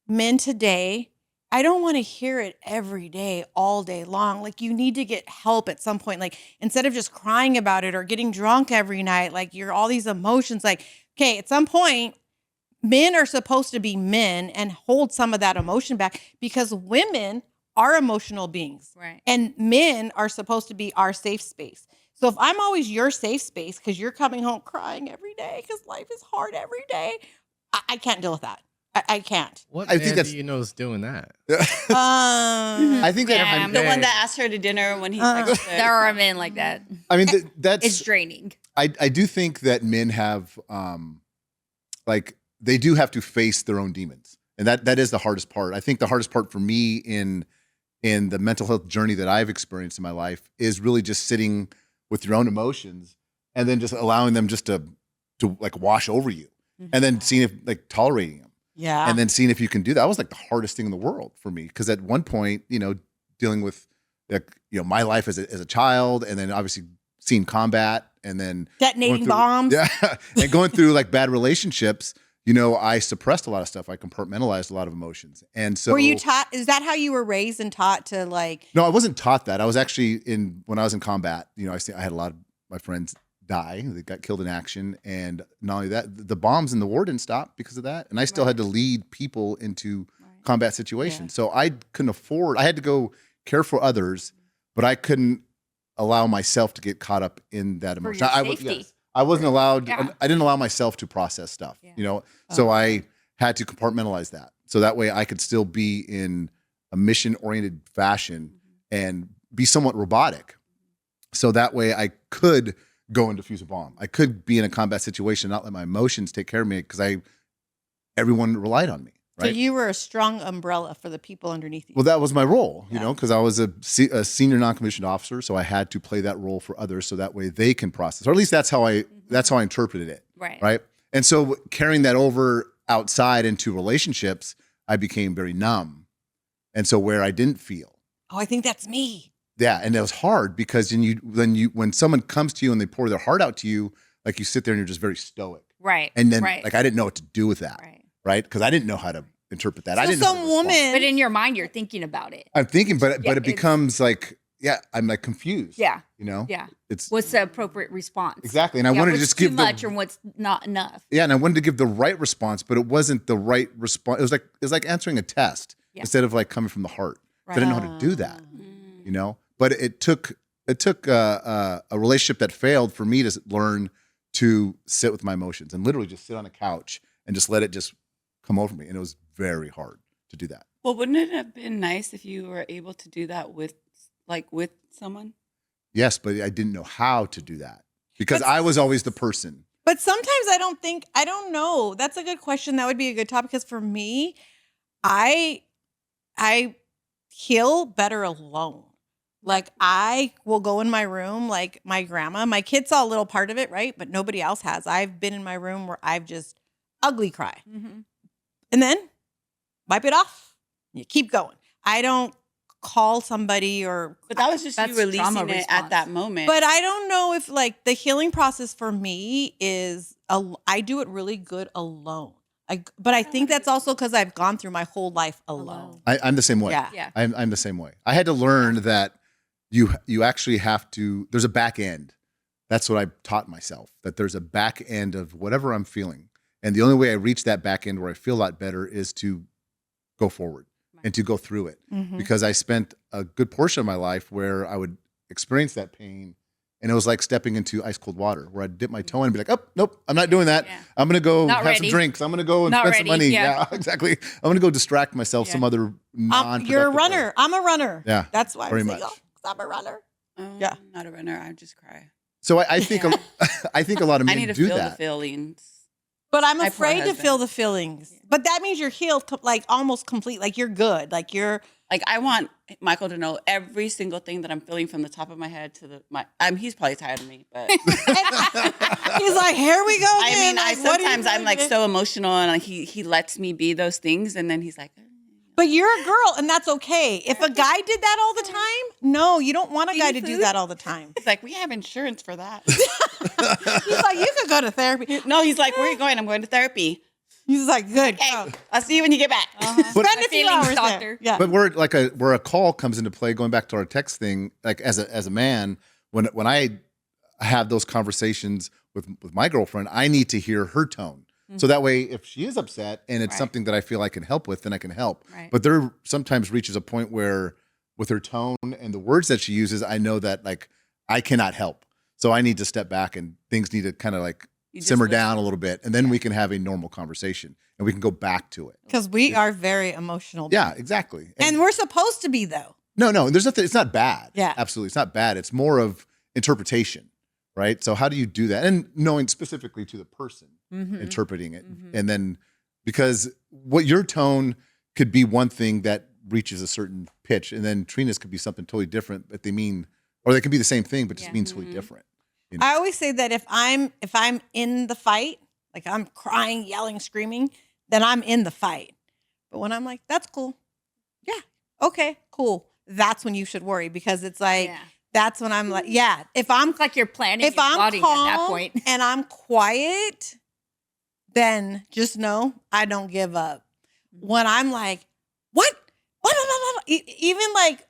men today, I don't want to hear it every day, all day long. Like, you need to get help at some point. Like, instead of just crying about it or getting drunk every night, like, you're all these emotions. Like, okay, at some point, men are supposed to be men and hold some of that emotion back, because women are emotional beings. Right. And men are supposed to be our safe space. So if I'm always your safe space because you're coming home crying every day because life is hard every day, I can't deal with that. I can't. What I man think that's- do you know is doing that? I think that. Yeah. The one that asked her to dinner when he's like, There are men like that. I mean, that's. It's draining. I do think that men have, like, they do have to face their own demons, and that is the hardest part. I think the hardest part for me in the mental health journey that I've experienced in my life is really just sitting with your own emotions and then just allowing them just to like wash over you, and then seeing if, like, tolerating them, Yeah. and then seeing if you can do that. That was like the hardest thing in the world for me, because at one point, dealing with, like, my life as a child, and then obviously seeing combat, and then Detonating going through- bombs. Yeah, and going through like bad relationships. I suppressed a lot of stuff. I compartmentalized a lot of emotions, and so Were you taught? Is that how you were raised and taught to, like? No, I wasn't taught that. I was actually when I was in combat. I had a lot of my friends die. They got killed in action, and not only that, the bombs in the war didn't stop because of that. And I still had to lead people into combat situations. So I couldn't afford. I had to go care for others, but I couldn't allow myself to get caught up in that For emotion. your safety. I wasn't allowed. Yeah. I didn't allow myself to process stuff. Yeah. So I had to compartmentalize that, so that way I could still be in a mission-oriented fashion and be somewhat robotic. So that way I could go and defuse a bomb. I could be in a combat situation, not let my emotions take care of me, because everyone relied on me. So Right. you were a strong umbrella for the people underneath you. Well, that was my role, Yeah. because I was a senior non-commissioned officer, so I had to play that role for others, so that way they can process, or at least that's how I interpreted it. Right. Right. And so carrying that over outside into relationships, I became very numb, and so where I didn't feel. Oh, I think that's me. Yeah, and it was hard because when someone comes to you and they pour their heart out to you, like, you sit there and you're just very stoic, Right. and then right. like I didn't know what to do with that, Right. right? Because I didn't know how to interpret that. I So didn't know how some to respond. woman, But in your mind, you're thinking about it. I'm thinking, but Yeah, it it's- becomes like, I'm like confused. Yeah. Yeah. Yeah. It's What's the appropriate response? exactly, and I wanted to what's just give too the much or what's not enough. yeah, and I wanted to give the right response, but it wasn't the right response. It was like answering a test Yeah. instead of like coming from the heart. So I didn't know how to do that. Mm. But it took a relationship that failed for me to learn to sit with my emotions and literally just sit on a couch and just let it just come over me. And it was very hard to do that. Well, wouldn't it have been nice if you were able to do that with someone? Yes, but I didn't know how to do that because But- I was always the person. but sometimes I don't know. That's a good question. That would be a good topic, because for me, I heal better alone. Like, I will go in my room, like my grandma. My kids saw a little part of it, right? But nobody else has. I've been in my room where I've just ugly cry. Mm-hmm. And then wipe it off. You keep going. I don't call somebody But that was just you That's releasing trauma it response. at that moment. but I don't know if, like, the healing process for me is I do it really good alone. But I think that's also because I've gone through my whole life alone. I'm the same way. Yeah. Yeah. I'm the same way. I had to learn that you actually have to, there's a back end. That's what I taught myself, that there's a back end of whatever I'm feeling. And the only way I reach that back end where I feel a lot better is to go forward and to go through it. Mhm. Because I spent a good portion of my life where I would experience that pain, and it was like stepping into ice cold water where I'd dip my toe in and be like, oh, nope, I'm not doing that. Yeah. I'm going to go Not have some ready. drinks. I'm going to go and Not spend some ready, money. yeah. Yeah, exactly. I'm going to go distract myself Yeah. some other non You're a runner. I'm a runner. Yeah, That's why very I'm much. single. 'Cause I'm a runner. yeah, not a runner. I just cry. So I think Yeah. I think a lot of I men need to do feel the that. feelings. But I'm My poor afraid to husband. feel the feelings. But that means you're healed, like almost complete. Like you're good. Like you're. Like I want Michael to know every single thing that I'm feeling from the top of my head to he's probably tired of me, but He's like, here we go. I Again. mean, I Like, what are you sometimes I'm like doing? so emotional, and like, he lets me be those things, and then he's like, But you're a girl, and that's okay. If a guy did that all the time, no, you don't want a guy to do that all the time. he's like, we have insurance for that. He's like, you could go to therapy. No, he's like, where are you going? I'm going to therapy. He's like, good. Hey, Go. I'll see you when you get back. But, Spend a few feelings hours there. doctor. Yeah. but where a call comes into play, going back to our text thing, like as a man, when I have those conversations with my girlfriend, I need to hear her tone. So that way, if she is upset and it's Right. something that I feel I can help with, then I can help. Right. But there sometimes reaches a point where with her tone and the words that she uses, I know that like I cannot help. So I need to step back and things need to kind of like You just simmer listen. down a little bit. And then we can have a normal conversation and we can go back to it. Because we are very emotional. Yeah, exactly. And we're supposed to be, though. No, there's nothing. It's not bad. Yeah. Absolutely. It's not bad. It's more of interpretation, right? So how do you do that? And knowing specifically to the person, interpreting it. And then because what your tone could be one thing that reaches a certain pitch, and then Trina's could be something totally different, but they mean, or they can be the same thing, but just Yeah. means totally different. I always say that if I'm in the fight, like I'm crying, yelling, screaming, then I'm in the fight. But when I'm like, that's cool. Yeah. Okay, cool. That's when you should worry, because it's like, Yeah. that's when I'm like, yeah, if I'm It's like you're planning if and I'm plotting calm at that point. and I'm quiet, then just know I don't give up. When I'm like, what? Even like,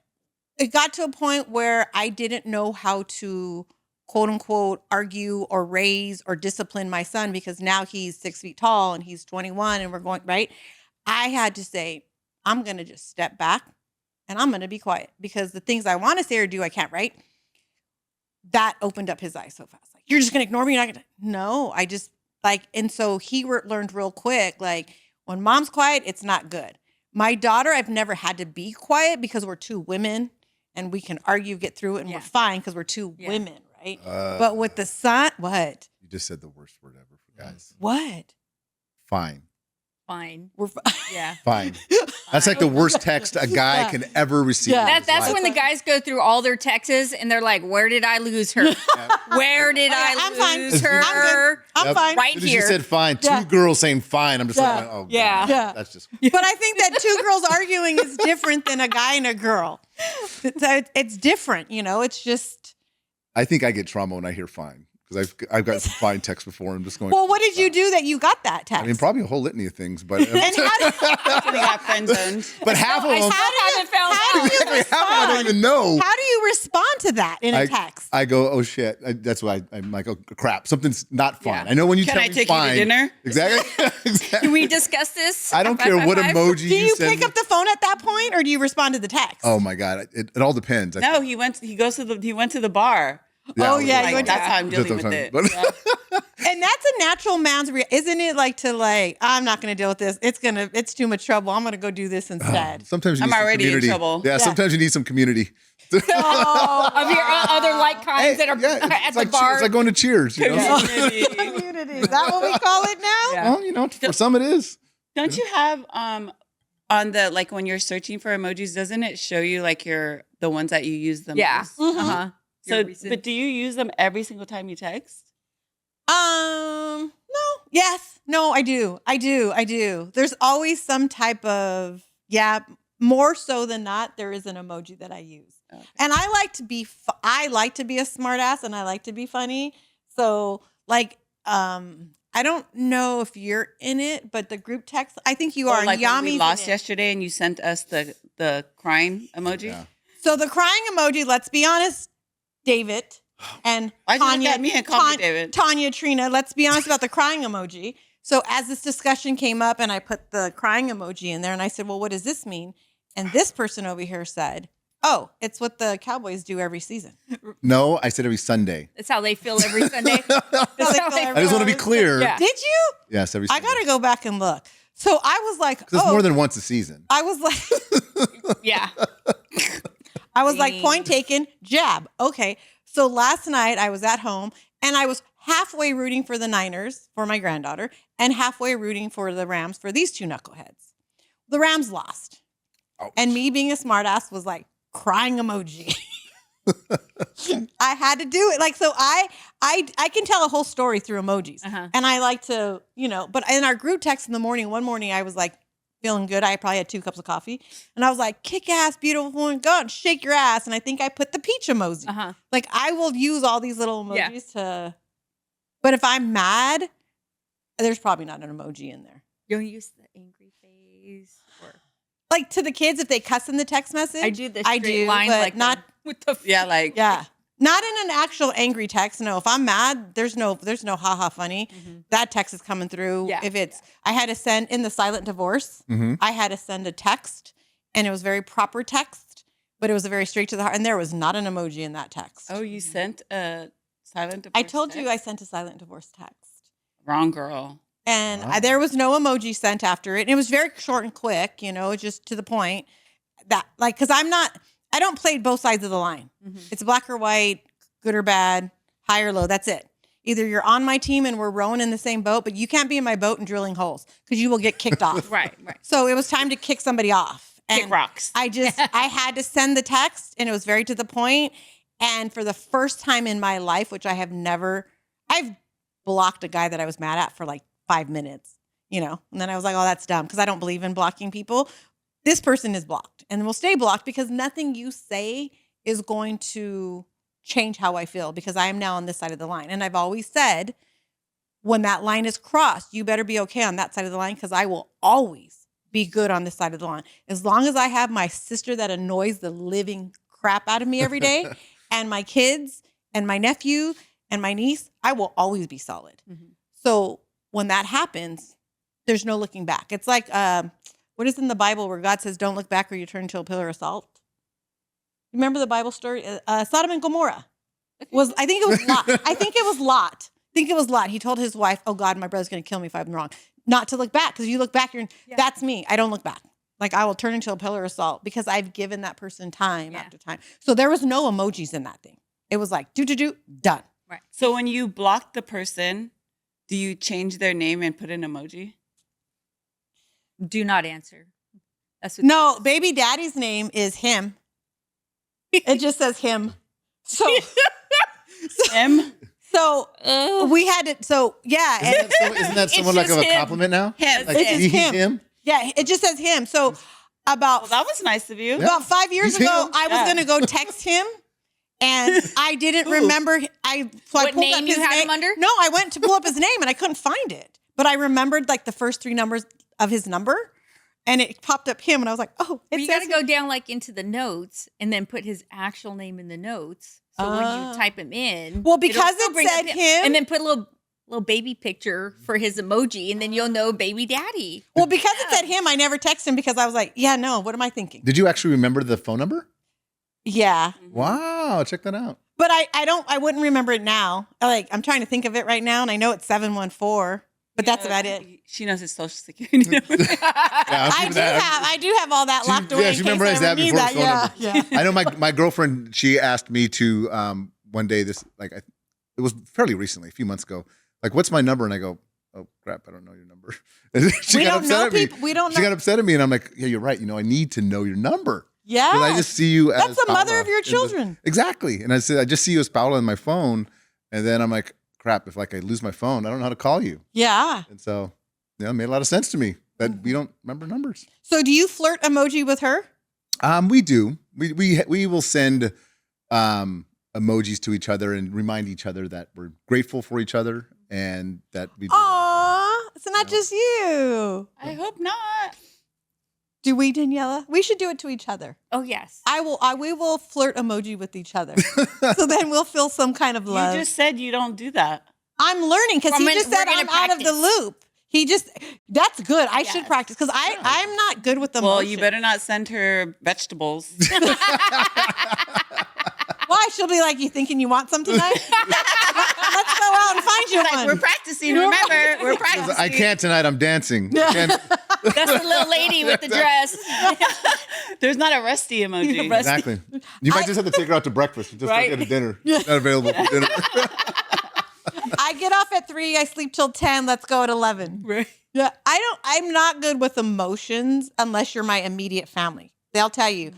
it got to a point where I didn't know how to quote unquote argue or raise or discipline my son, because now he's 6 feet tall and he's 21 and we're going, right? I had to say, I'm going to just step back and I'm going to be quiet, because the things I want to say or do, I can't, right? That opened up his eyes so fast. Like, you're just going to ignore me? You're not going to. No, I just like, and so he learned real quick, like, when mom's quiet, it's not good. My daughter, I've never had to be quiet because we're two women and we can argue, get through it, and Yeah. we're fine because we're two Yeah. women, right? But with the son, what? You just said the worst word ever for guys. What? Fine. Fine. We're Yeah. Fine. That's like the worst text a guy can ever receive. Yeah. in his That's life. when the guys go through all their texts and they're like, where did I lose her? Where did Okay, I I'm fine. lose I'm her? good. I'm Yep. fine. Right As you here. said fine. Yeah. Two girls saying fine. I'm just Yeah. like, oh, Yeah. God. Yeah. That's just. But I think that two girls arguing is different than a guy and a girl. It's different, you know. It's just. I think I get trauma when I hear fine, because I've got some fine texts before. I'm just going. Well, what did you do that you got that text? I mean, probably a whole litany of things, but And how do, We got friend zoned. but half of them, haven't found how do you half of them I respond? don't even know. How do you respond to that in a I, text? I go, oh shit. That's why I'm like, oh crap, something's not fine. Yeah. I know when you Can tell I me take you to fine. dinner? Exactly. Exactly. Can we discuss this? I don't at care what 555? emoji Do you send pick me. up the phone at that point, or do you respond to the text? Oh my god, it all depends. No, he went to the bar. Oh, yeah, you Like, went to- that's how I'm That's dealing what with I'm it. talking- And that's a natural man's isn't it? Like to like, I'm not going to deal with this. It's too much trouble. I'm going to go do this instead. Sometimes you I'm need some already in community. trouble. Yeah, Yeah. sometimes you need some community. Oh, of your other like kinds that are yeah, at it's the like bar. it's like going to Cheers. You know? Community. Is that what we call it now? Yeah. Well, you know, for some it is. Don't you have on the like when you're searching for emojis, doesn't it show you like the ones that you use the Yeah. most? Mhm. Uh-huh. So, Your recent- but do you use them every single time you text? No. Yes. No, I do. There's always some type of, yeah, more so than not, there is an emoji that I use. Okay. And I like to be a smart ass, and I like to be funny. So like, I don't know if you're in it, but the group text, I think you are. Or like when Yami's we in lost it. yesterday and you sent us the crying emoji. Yeah. So the crying emoji, let's be honest, David and Why'd you look Tanya, at me and call me David? Tanya, Trina, let's be honest about the crying emoji. So as this discussion came up and I put the crying emoji in there and I said, well, what does this mean? And this person over here said, oh, it's what the Cowboys do every season. No, I said every Sunday. That's how they feel every Sunday. That's how they I just want to be clear. Yeah. Did you? Yes, every I Sunday. got to go back and look. So I was like, 'Cause it's oh, more than once a season. I was like, Yeah. I was like, Dang. point taken, jab. Okay. So last night I was at home And I was halfway rooting for the Niners for my granddaughter and halfway rooting for the Rams for these two knuckleheads. The Rams lost. Ouch. And me being a smartass was like crying emoji. I had to do it. Like, so I can tell a whole story through emojis. Uh-huh. And I like to, but in our group text in the morning, one morning I was like feeling good. I probably had 2 cups of coffee. And I was like, kick ass, beautiful woman, go and shake your ass. And I think I put the peach emoji. Uh-huh. Like, I will use all these little Yeah. emojis to, but if I'm mad, there's probably not an emoji in there. Don't use the angry face or Like to the kids, if they cuss in the text message, I do the I straight do, line but like not. with the Yeah, like Yeah. Not in an actual angry text. No, if I'm mad, there's no haha funny. That text is coming through. Yeah. If it's, I had to send in the silent divorce, Mhm. I had to send a text and it was very proper text, but it was a very straight to the heart. And there was not an emoji in that text. oh, you sent a silent divorce I told you I text? sent a silent divorce text. Wrong girl. And Wow. there was no emoji sent after it. And it was very short and quick, just to the point that because I don't play both sides of the line. It's black or white, good or bad, high or low. That's it. Either you're on my team and we're rowing in the same boat, but you can't be in my boat and drilling holes because you will get kicked off. right. So it was time to kick somebody off. Kick And rocks. I had to send the text and it was very to the point. And for the first time in my life, which I've blocked a guy that I was mad at for like 5 minutes, and then I was like, oh, that's dumb because I don't believe in blocking people. This person is blocked and will stay blocked because nothing you say is going to change how I feel because I am now on this side of the line. And I've always said, when that line is crossed, you better be okay on that side of the line because I will always be good on this side of the line. As long as I have my sister that annoys the living crap out of me every day and my kids and my nephew and my niece, I will always be solid. So when that happens, there's no looking back. It's like, what is in the Bible where God says, don't look back or you turn into a pillar of salt? Remember the Bible story? Sodom and Gomorrah. I think it was Lot. He told his wife, oh God, my brother's going to kill me if I'm wrong. Not to look back because you look back, that's me. I don't look back. Like I will turn into a pillar of salt because I've given that person time after time. So there was no emojis in that thing. It was like, done. Right. So when you block the person, do you change their name and put an emoji? Do not answer. That's what No, baby daddy's name is him. It just says him. So Him? we had it. So yeah. Isn't that somewhat like just of a him. compliment now? Him. Like, It's just he's him. Yeah, it just says him. So about Well, that was nice of you. about 5 years He's ago, him. I was Yeah. going to go text him, and I didn't remember. So I What pulled name up you his had name. him under? No, I went to pull up his name, and I couldn't find it. But I remembered like the first 3 numbers of his number, and it popped up him, and I was like, oh, Well, it you got says to go down like into the notes and then put his actual name in the notes. So when you type him in, Well, it'll because still it bring up said him- and then put a little baby picture for his emoji, and then you'll know baby daddy. Well, because it said him, I never texted him because I was like, yeah, no, what am I thinking? Did you actually remember the phone number? Yeah. Wow, check that out. But I wouldn't remember it now. Like, I'm trying to think of it right now, and I know it's 714, but that's about it. She knows his social security number. Yeah, I do have all that locked away. Yeah, in she case I memorized ever that need before the phone number. Yeah. I know my girlfriend, she asked me to one day it was fairly recently, a few months ago, like, what's my number? And I go, oh crap, I don't know your number. And she We got don't upset know at me. people. We don't She know. got upset at me and I'm like, yeah, you're right. I need to know your number. Yeah. Because I just see you as That's the mother Paula of your in the- children. Exactly. And I said, I just see you as Paula in my phone. And then I'm like, crap, if I lose my phone, I don't know how to call you. Yeah. And so, it made a lot of sense to me that we don't remember numbers. So do you flirt emoji with her? We do. We will send emojis to each other and remind each other that we're grateful for each other and that we do. Aw, it's not just you. I hope not. Do we, Daniela? We should do it to each other. Oh yes. We will flirt emoji with each other. So then we'll feel some kind of love. You just said you don't do that. I'm learning because he We're just gonna said I'm out of the practice. loop. That's good. I should Yes. practice because I'm not good with emotion. Well, you better not send her vegetables. Why? She'll be like, you thinking you want some tonight? Let's go out and find you one. We're practicing. Remember, we're practicing. I can't tonight. I'm dancing. I can't- That's the little lady with the dress. There's not a rusty emoji. exactly. You might just have to take her out to breakfast. Just Right. don't get a dinner. Not available for dinner. 3, I sleep till 10, let's go at 11. Right. Yeah, I'm not good with emotions unless you're my immediate family. They'll tell you.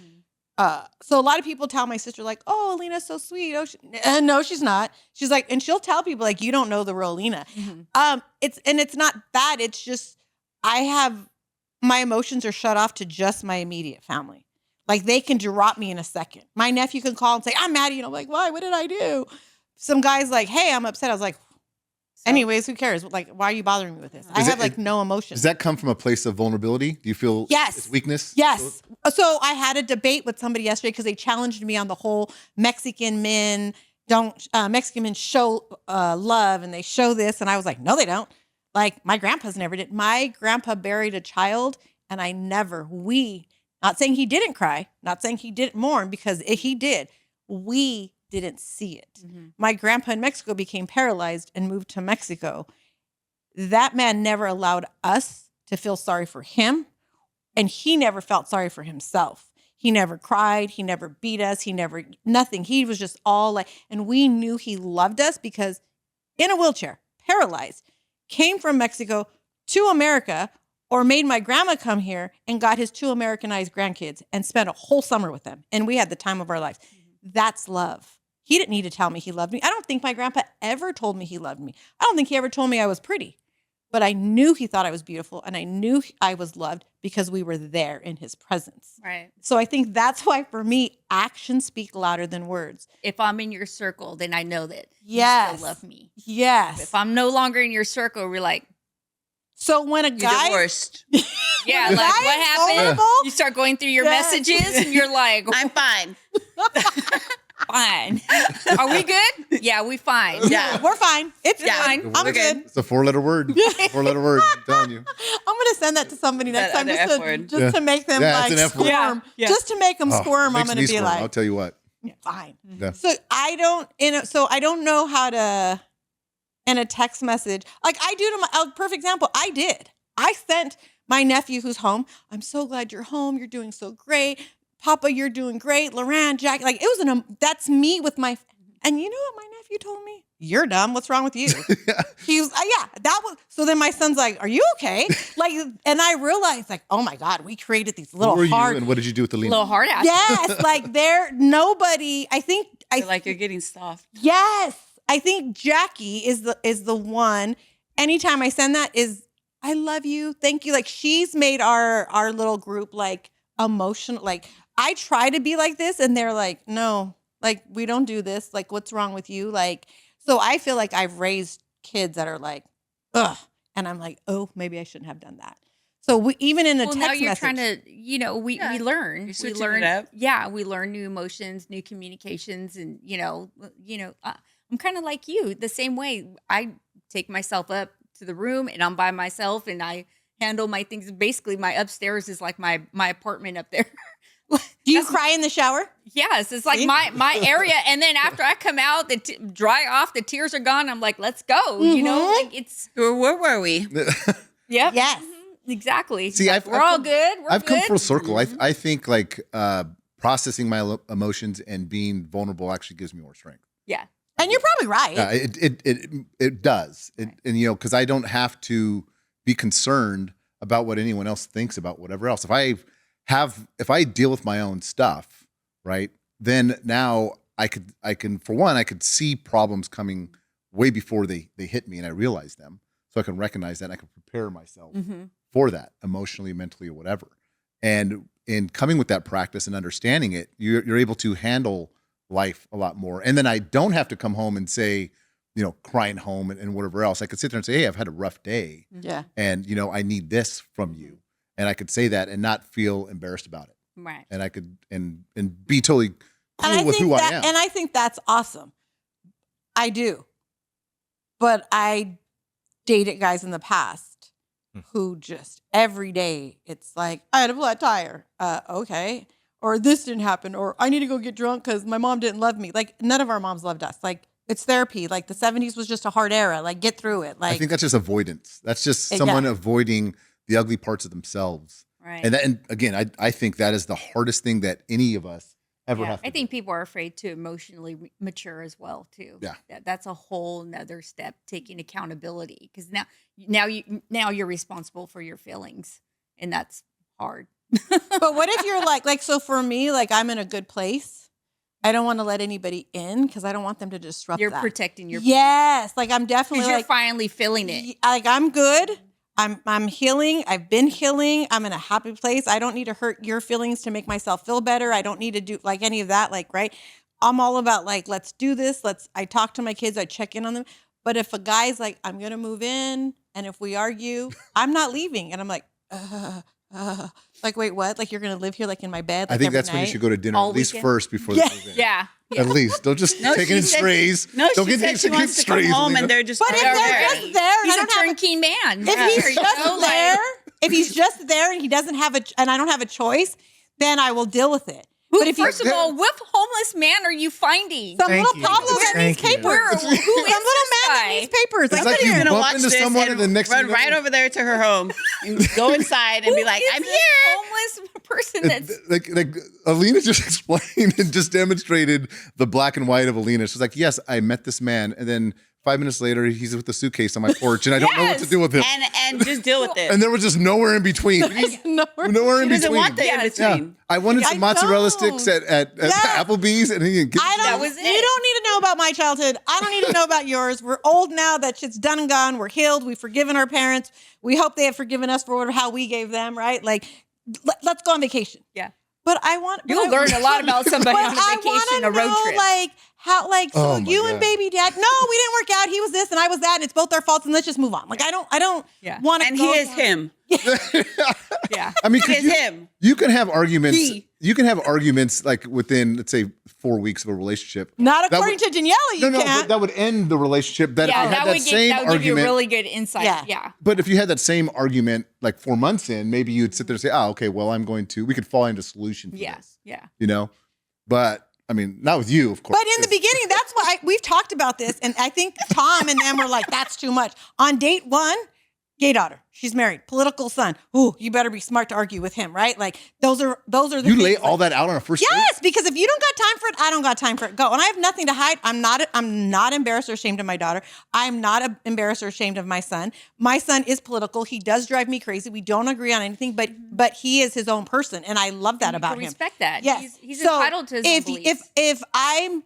So a lot of people tell my sister like, "Oh, Alina's so sweet." Oh, no, she's not. She's like, and she'll tell people like, "You don't know the real Alina." It's not that. It's just my emotions are shut off to just my immediate family. Like they can drop me in a second. My nephew can call and say, "I'm mad at you." And I'm like, "Why? What did I do?" Some guy's like, "Hey, I'm upset." I was like, anyways, who cares? Like, why are you bothering me with this? I have like no emotion. Does that come from a place of vulnerability? Do you feel it's weakness? Yes. So I had a debate with somebody yesterday because they challenged me on the whole Mexican men show love and they show this. And I was like, no, they don't. Like my grandpa's never did. My grandpa buried a child and not saying he didn't cry, not saying he didn't mourn because he did. We didn't see it. My grandpa in Mexico became paralyzed and moved to Mexico. That man never allowed us to feel sorry for him, and he never felt sorry for himself. He never cried. He never beat us. Nothing. He was just all like, and we knew he loved us because in a wheelchair, paralyzed, came from Mexico to America or made my grandma come here and got his 2 Americanized grandkids and spent a whole summer with them. And we had the time of our lives. That's love. He didn't need to tell me he loved me. I don't think my grandpa ever told me he loved me. I don't think he ever told me I was pretty. But I knew he thought I was beautiful and I knew I was loved because we were there in his presence. Right. So I think that's why for me, actions speak louder than words. If I'm in your circle, then I know that Yes. you still love me. Yes. If I'm no longer in your circle, we're like, So when a You're guy, divorced. yeah, when a like guy what is happened? vulnerable, You start going through your Yes. messages and you're like, I'm fine. fine. Are we good? Yeah, we fine. Yeah. we're fine. It's Yeah. fine. We're I'm good. good. It's a 4-letter word. 4-letter word. I'm telling you. I'm gonna send that to somebody next That time other just, F to, word. just Yeah. to make them Yeah, it's like an F word. squirm. Yeah. Just to make them Oh, squirm, I'm makes gonna me be squirm, like, I'll tell you what. fine. Yeah. So I don't know how to in a text message like I do to my a perfect example. I sent my nephew who's home. I'm so glad you're home. You're doing so great, Papa. You're doing great, Loran, Jack. Like it was that's me with my. And you know what my nephew told me? You're dumb. What's wrong with you? He was, that was. So then my son's like, "Are you okay?" Like, and I realized, like, oh my God, we created these Who little were you hard. and what did you do with Alina? Little hard ass. Yes, like nobody. I think Feel like you're getting soft. Yes, I think Jackie is the one. Anytime I send that is I love you, thank you. Like she's made our little group like emotional. Like I try to be like this, and they're like, no, like we don't do this. Like what's wrong with you? Like so I feel like I've raised kids that are like, ugh, and I'm like, oh, maybe I shouldn't have done that. So even in a text Now you're message, trying to, we learn. You're switching we learn. it up. Yeah, we learn new emotions, new communications, and I'm kind of like you. The same way I take myself up to the room and I'm by myself and I handle my things. Basically, my upstairs is like my apartment up there. do you cry in the shower? Yes, it's like See? my area. And then after I come out, dry off, the tears are gone. I'm like, let's go. You know, Mhm. like it's Where were we? yep. Yes. Exactly. See, Like, we're all good. We're I've come good. full circle. I think like processing my emotions and being vulnerable actually gives me more strength. Yeah. And you're probably right. Yeah, it does. And because I don't have to be concerned about what anyone else thinks about whatever else. If I deal with my own stuff, right, then now I could see problems coming way before they hit me and I realize them. So I can recognize that and I can prepare myself for that emotionally, mentally, or whatever. And in coming with that practice and understanding it, you're able to handle life a lot more. And then I don't have to come home and say, crying home and whatever else. I could sit there and say, hey, I've had a rough day. Yeah. And, I need this from you. And I could say that and not feel embarrassed about it. Right. And I could and be totally cool And I with think who that, I am. and I think that's awesome. I do. But I dated guys in the past who just every day it's like, I had a flat tire. Okay. Or this didn't happen. Or I need to go get drunk because my mom didn't love me. Like none of our moms loved us. Like it's therapy. Like the 70s was just a hard era. Like get through it. Like I think that's just avoidance. That's just Yeah. someone avoiding the ugly parts of themselves. Right. And again, I think that is the hardest thing that any of us ever Yeah, have to I do. think people are afraid to emotionally mature as well too. Yeah. That's a whole nother step, taking accountability, because now you're responsible for your feelings, and that's hard. But what if you're like so for me, like I'm in a good place. I don't want to let anybody in because I don't want them to disrupt You're that. protecting your Yes, like I'm definitely because you're like finally feeling it. like I'm good. I'm healing. I've been healing. I'm in a happy place. I don't need to hurt your feelings to make myself feel better. I don't need to do like any of that. Like, right. I'm all about like, let's do this. I talk to my kids. I check in on them. But if a guy's like, I'm going to move in. And if we argue, I'm not leaving. And I'm like, like, wait, what? Like, you're going to live here, like in my bed? Like, I think every that's when you night? should go to dinner All at least weekend? first before Yeah. they move in. Yeah. At least. Don't just take it in strays. No, Don't she get said taken she in wants to come strays, home Alina. and they're just But if there. they're just there and He's I a don't have turnkey man. if Yeah. he's just You know, there, like, if he's just there and he doesn't have and I don't have a choice, then I will deal with it. But if first of all, what homeless man are you finding? some Thank little you. Pablo that needs Thank you. papers. Where- Some who is little this man that guy? needs papers. It's like Somebody's you gonna bump watch into this someone and the next run thing you know- right over there to her home and go inside and be like, Who I'm is here. this homeless person that's like Alina just explained and just demonstrated the black and white of Alina. She's like, yes, I met this man, and then 5 minutes later, he's with the suitcase on my porch, and I don't know what to Yes. do with him. And just deal with it. And there was just nowhere in between. Nowhere in She doesn't between. want the in Yeah. between. I wanted I some mozzarella don't. sticks at Yeah. Applebee's, and he didn't give I it to don't. me. was You it. don't need to know about my childhood. I don't need to know about yours. We're old now. That shit's done and gone. We're healed. We've forgiven our parents. We hope they have forgiven us for how we gave them. Right? Like, let's go on vacation. yeah. But I want. but You'll I- learn a lot about somebody But on a I vacation, wanna a road know, trip. like how, like so Oh my you God. and baby dad. No, we didn't work out. He was this and I was that, and it's both our faults. And let's just move on. Like I don't Yeah. want to. And he is him. Yeah. I mean, He 'cause is him. you can have arguments. He. You can have arguments like within, let's say, 4 weeks of a relationship. Not That according would- to Daniela. You No, can't. but that would end the relationship. That if Yeah, you had that that would same give you a argument, really good insight. Yeah. Yeah. but if you had that same argument like 4 months in, maybe you'd sit there and say, "Oh, okay, well, we could fall into solution for Yeah. this," Yeah. you know. But I mean, not with you, of course. But in the beginning, that's why we've talked about this, and I think Tom and them were like, "That's too much." On date one, gay daughter, she's married, political son. Ooh, you better be smart to argue with him, right? Like those are the you lay things, all like- that out on a first date. Yes, because if you don't got time for it, I don't got time for it. Go. And I have nothing to hide. I'm not embarrassed or ashamed of my daughter. I'm not embarrassed or ashamed of my son. My son is political. He does drive me crazy. We don't agree on anything, but he is his own person, and I love that You about can him. respect that. Yes. He's So entitled to his own beliefs. if I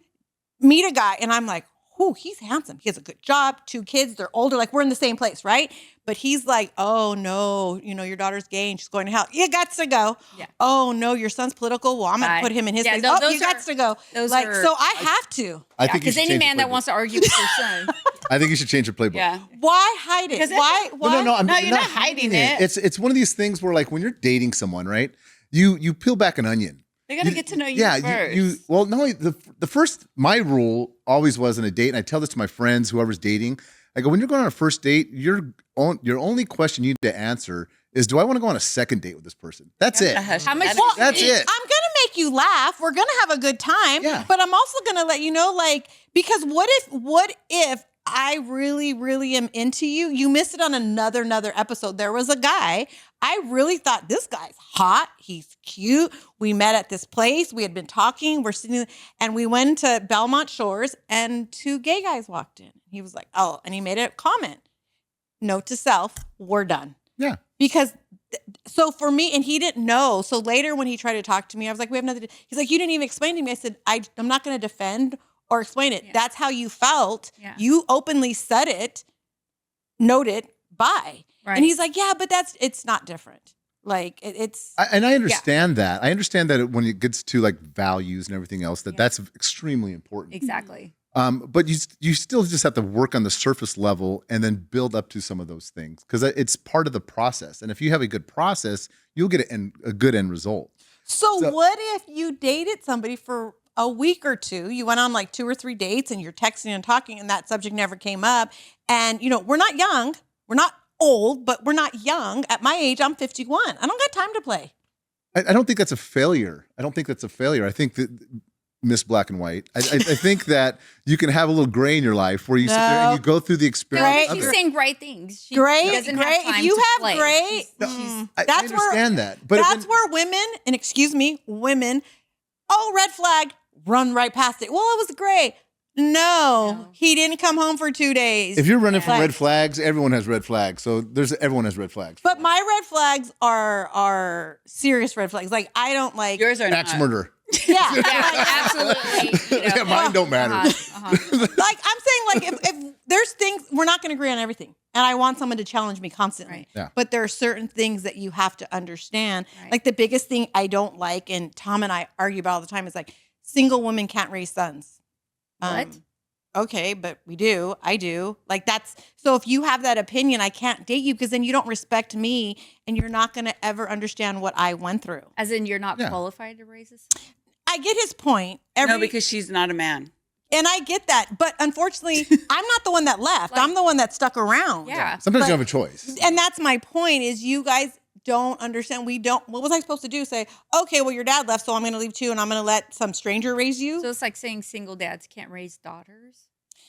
meet a guy and I'm like, "Ooh, he's handsome. He has a good job, 2 kids, they're older, like we're in the same place, right?" But he's like, "Oh no, your daughter's gay and she's going to hell. You got to go." Yeah. "Oh no, your son's political. Well, I'm going Right. to put him in his Yeah, place." no, "Oh, those you got are- to go." those Like are- so, I have to. I think you Because should any change man your that wants to argue with your son. playbook. I think you should change your playbook. Yeah. Why hide it? Because Why? No, No, you're not hiding it. It's one of these things where, like, when you're dating someone, right? You peel back an onion. They got to get to know you Yeah, first. well, not only the first, my rule always was in a date, and I tell this to my friends, whoever's dating. I go, when you're going on a first date, your only question you need to answer is, do I want to go on a second date with this person? That's it. How much? Well, That's it. I'm gonna make you laugh. We're gonna have a good time. Yeah. But I'm also gonna let you know, like, because what if I really, really am into you? You missed it on another episode. There was a guy. I really thought this guy's hot. He's cute. We met at this place. We had been talking. We're sitting, and we went to Belmont Shores, and 2 gay guys walked in. He was like, "Oh," and he made a comment. Note to self: we're done. Yeah. Because so for me, and he didn't know. So later when he tried to talk to me, I was like, "We have nothing to," he's like, "You didn't even explain to me." I said, I'm not going to defend or explain it. Yeah. That's how you felt. Yeah. You openly said it, note it, bye. Right. And he's like, "Yeah, but it's not different. Like it's." And I understand that. I understand that when it gets to like values and everything else, that's extremely important. Exactly. But you still just have to work on the surface level and then build up to some of those things because it's part of the process. And if you have a good process, you'll get a good end result. So what if you dated somebody for a week or 2, you went on like 2 or 3 dates and you're texting and talking and that subject never came up. And, we're not young. We're not old, but we're not young. At my age, I'm 51. I don't got time to play. I don't think that's a failure. I think that Miss Black and White. I think that you can have a little gray in your life where you sit there and you go through the experience. Right. of She's it. saying great things. She Great, doesn't great. have time If you to have play. great, She's- I that's where- understand that, but that's where women, and excuse me, women Oh, red flag, run right past it. Well, it was gray. No, he didn't come home for 2 days. If you're running from Like- red flags, everyone has red flags. So everyone has red flags. But my red flags are serious red flags. Like I don't like. Yours are Axe not. murder. Yeah, Yeah, absolutely. You know. Yeah, mine don't matter. like I'm saying, like if there's things we're not going to agree on everything, and I want someone to challenge me constantly. Right. Yeah. But there are certain things that you have to understand. Right. Like the biggest thing I don't like, and Tom and I argue about all the time, is like single women can't raise sons. What? Okay, but we do. I do. Like that's so. If you have that opinion, I can't date you because then you don't respect me, and you're not going to ever understand what I went through. As in, you're not Yeah. qualified to raise a son? I get his point. No, because she's not a man. And I get that, but unfortunately, I'm not the one that left. Like- I'm the one that stuck around. Yeah. Sometimes you But- have a choice. And that's my point is you guys don't understand. We don't, what was I supposed to do? Say, okay, well, your dad left, so I'm going to leave too, and I'm going to let some stranger raise you? So it's like saying single dads can't raise daughters.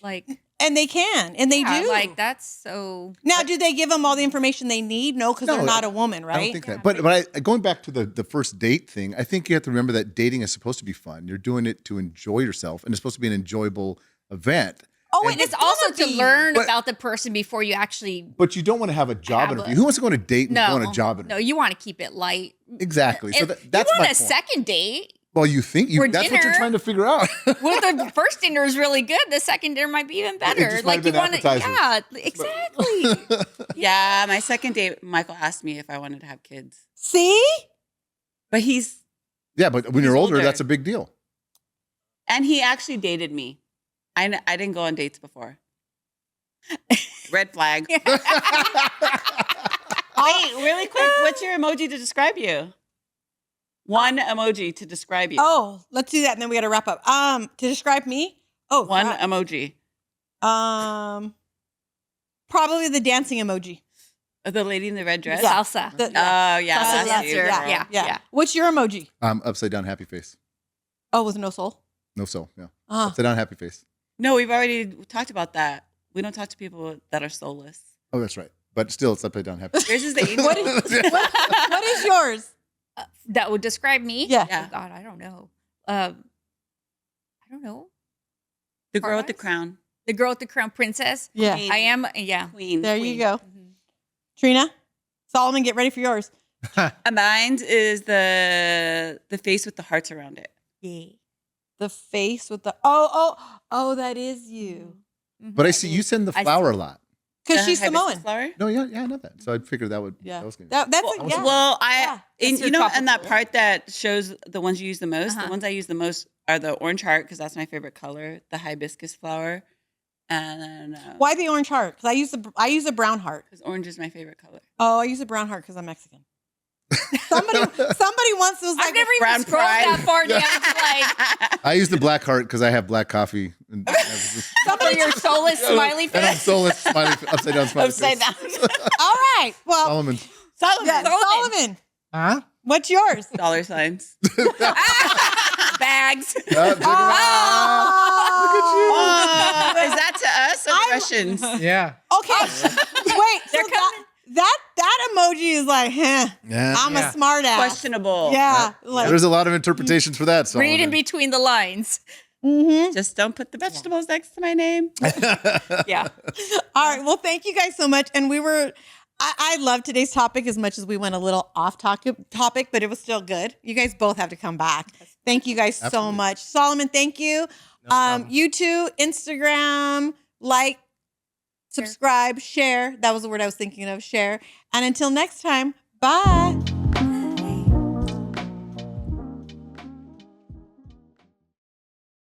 Like, And they can, and they yeah, do. like that's so. Now, do they give them all the information they need? No, because No, they're not a woman, right? I don't think Yeah. that. But going back to the first date thing, I think you have to remember that dating is supposed to be fun. You're doing it to enjoy yourself, and it's supposed to be an enjoyable event. Oh, And- and It's also to learn But- about the person before you actually. But you don't want to have a job Have interview. a- Who wants to go on a date and No, go on a job interview? no, you want to keep it light. Exactly. So If that's you my want a point. second date. Well, you think For that's what you're dinner. trying to figure out. Well, the first dinner is really good. The second dinner might be even better. just might have been appetizer. yeah, exactly. Yeah, my second date, Michael asked me if I wanted to have kids. See? But he's, Yeah, but when He's you're older, older. that's a big deal. and he actually dated me. I didn't go on dates before. Red flag. Wait, really quick. What's your emoji to describe you? One emoji to describe you. Oh, let's do that, and then we got to wrap up. To describe me? Oh, One crap. emoji. Probably the dancing emoji. The lady in the red dress. Yeah. Salsa. The- Oh, yeah. Salsa That's you, dancer. girl. Yeah. Yeah. What's your emoji? Upside down happy face. Oh, with no soul. No soul. Yeah. Oh. Upside down happy face. No, we've already talked about that. We don't talk to people that are soulless. Oh, that's right. But still, it's upside down happy face. Yours is the angel. What is yours? That would describe me. Yeah. Yeah. Oh, God, I don't know. I don't know. The girl with the Paradise? crown. The girl with the crown princess. Yeah. Queen. I am. Yeah. Queen. There Queen. you go. Mhm. Trina, Solomon, get ready for yours. Mine is the face with the hearts around it. Yeah. The face with the oh, that is you. Mhm. But I see you send the I flower a see. lot. Because The she's hibiscus Samoan. flower? No, yeah, I know that. So I figured that would. Yeah. That was gonna be- That's Well, yeah. well, Yeah. and That's you know, your and that tropical. part that shows the ones you use the most, Uh-huh. the ones I use the most are the orange heart because that's my favorite color, the hibiscus flower, and then Why the orange heart? Because I use a brown heart. because orange is my favorite color. Oh, I use a brown heart because I'm Mexican. Somebody once was I've like, never brown even scrolled pride. that far down to like I use the black heart because I have black coffee. And, for your soulless smiley and I'm face. soulless, smiley, upside down smiley Upside face. down. all right, well, Solomon. Solomon. yeah, Solomon, Huh? what's yours? Dollar signs. Bags. Good one. Oh, Is that to us or the Russians? Yeah. okay, wait. So They're coming. that emoji is like, Yeah. I'm Yeah. a smart ass. Questionable. Yeah, like, There's a lot of interpretations for that. Solomon. Read in between the lines. mhm. Just don't put the vegetables next to my name. Yeah. All right. Well, thank you guys so much. And I love today's topic as much as we went a little off topic, but it was still good. You guys both have to come back. Thank you guys so Absolutely. much. Solomon, thank you. problem. You too, Instagram, like, subscribe, share. That was the word I was thinking of, share. And until next time, bye.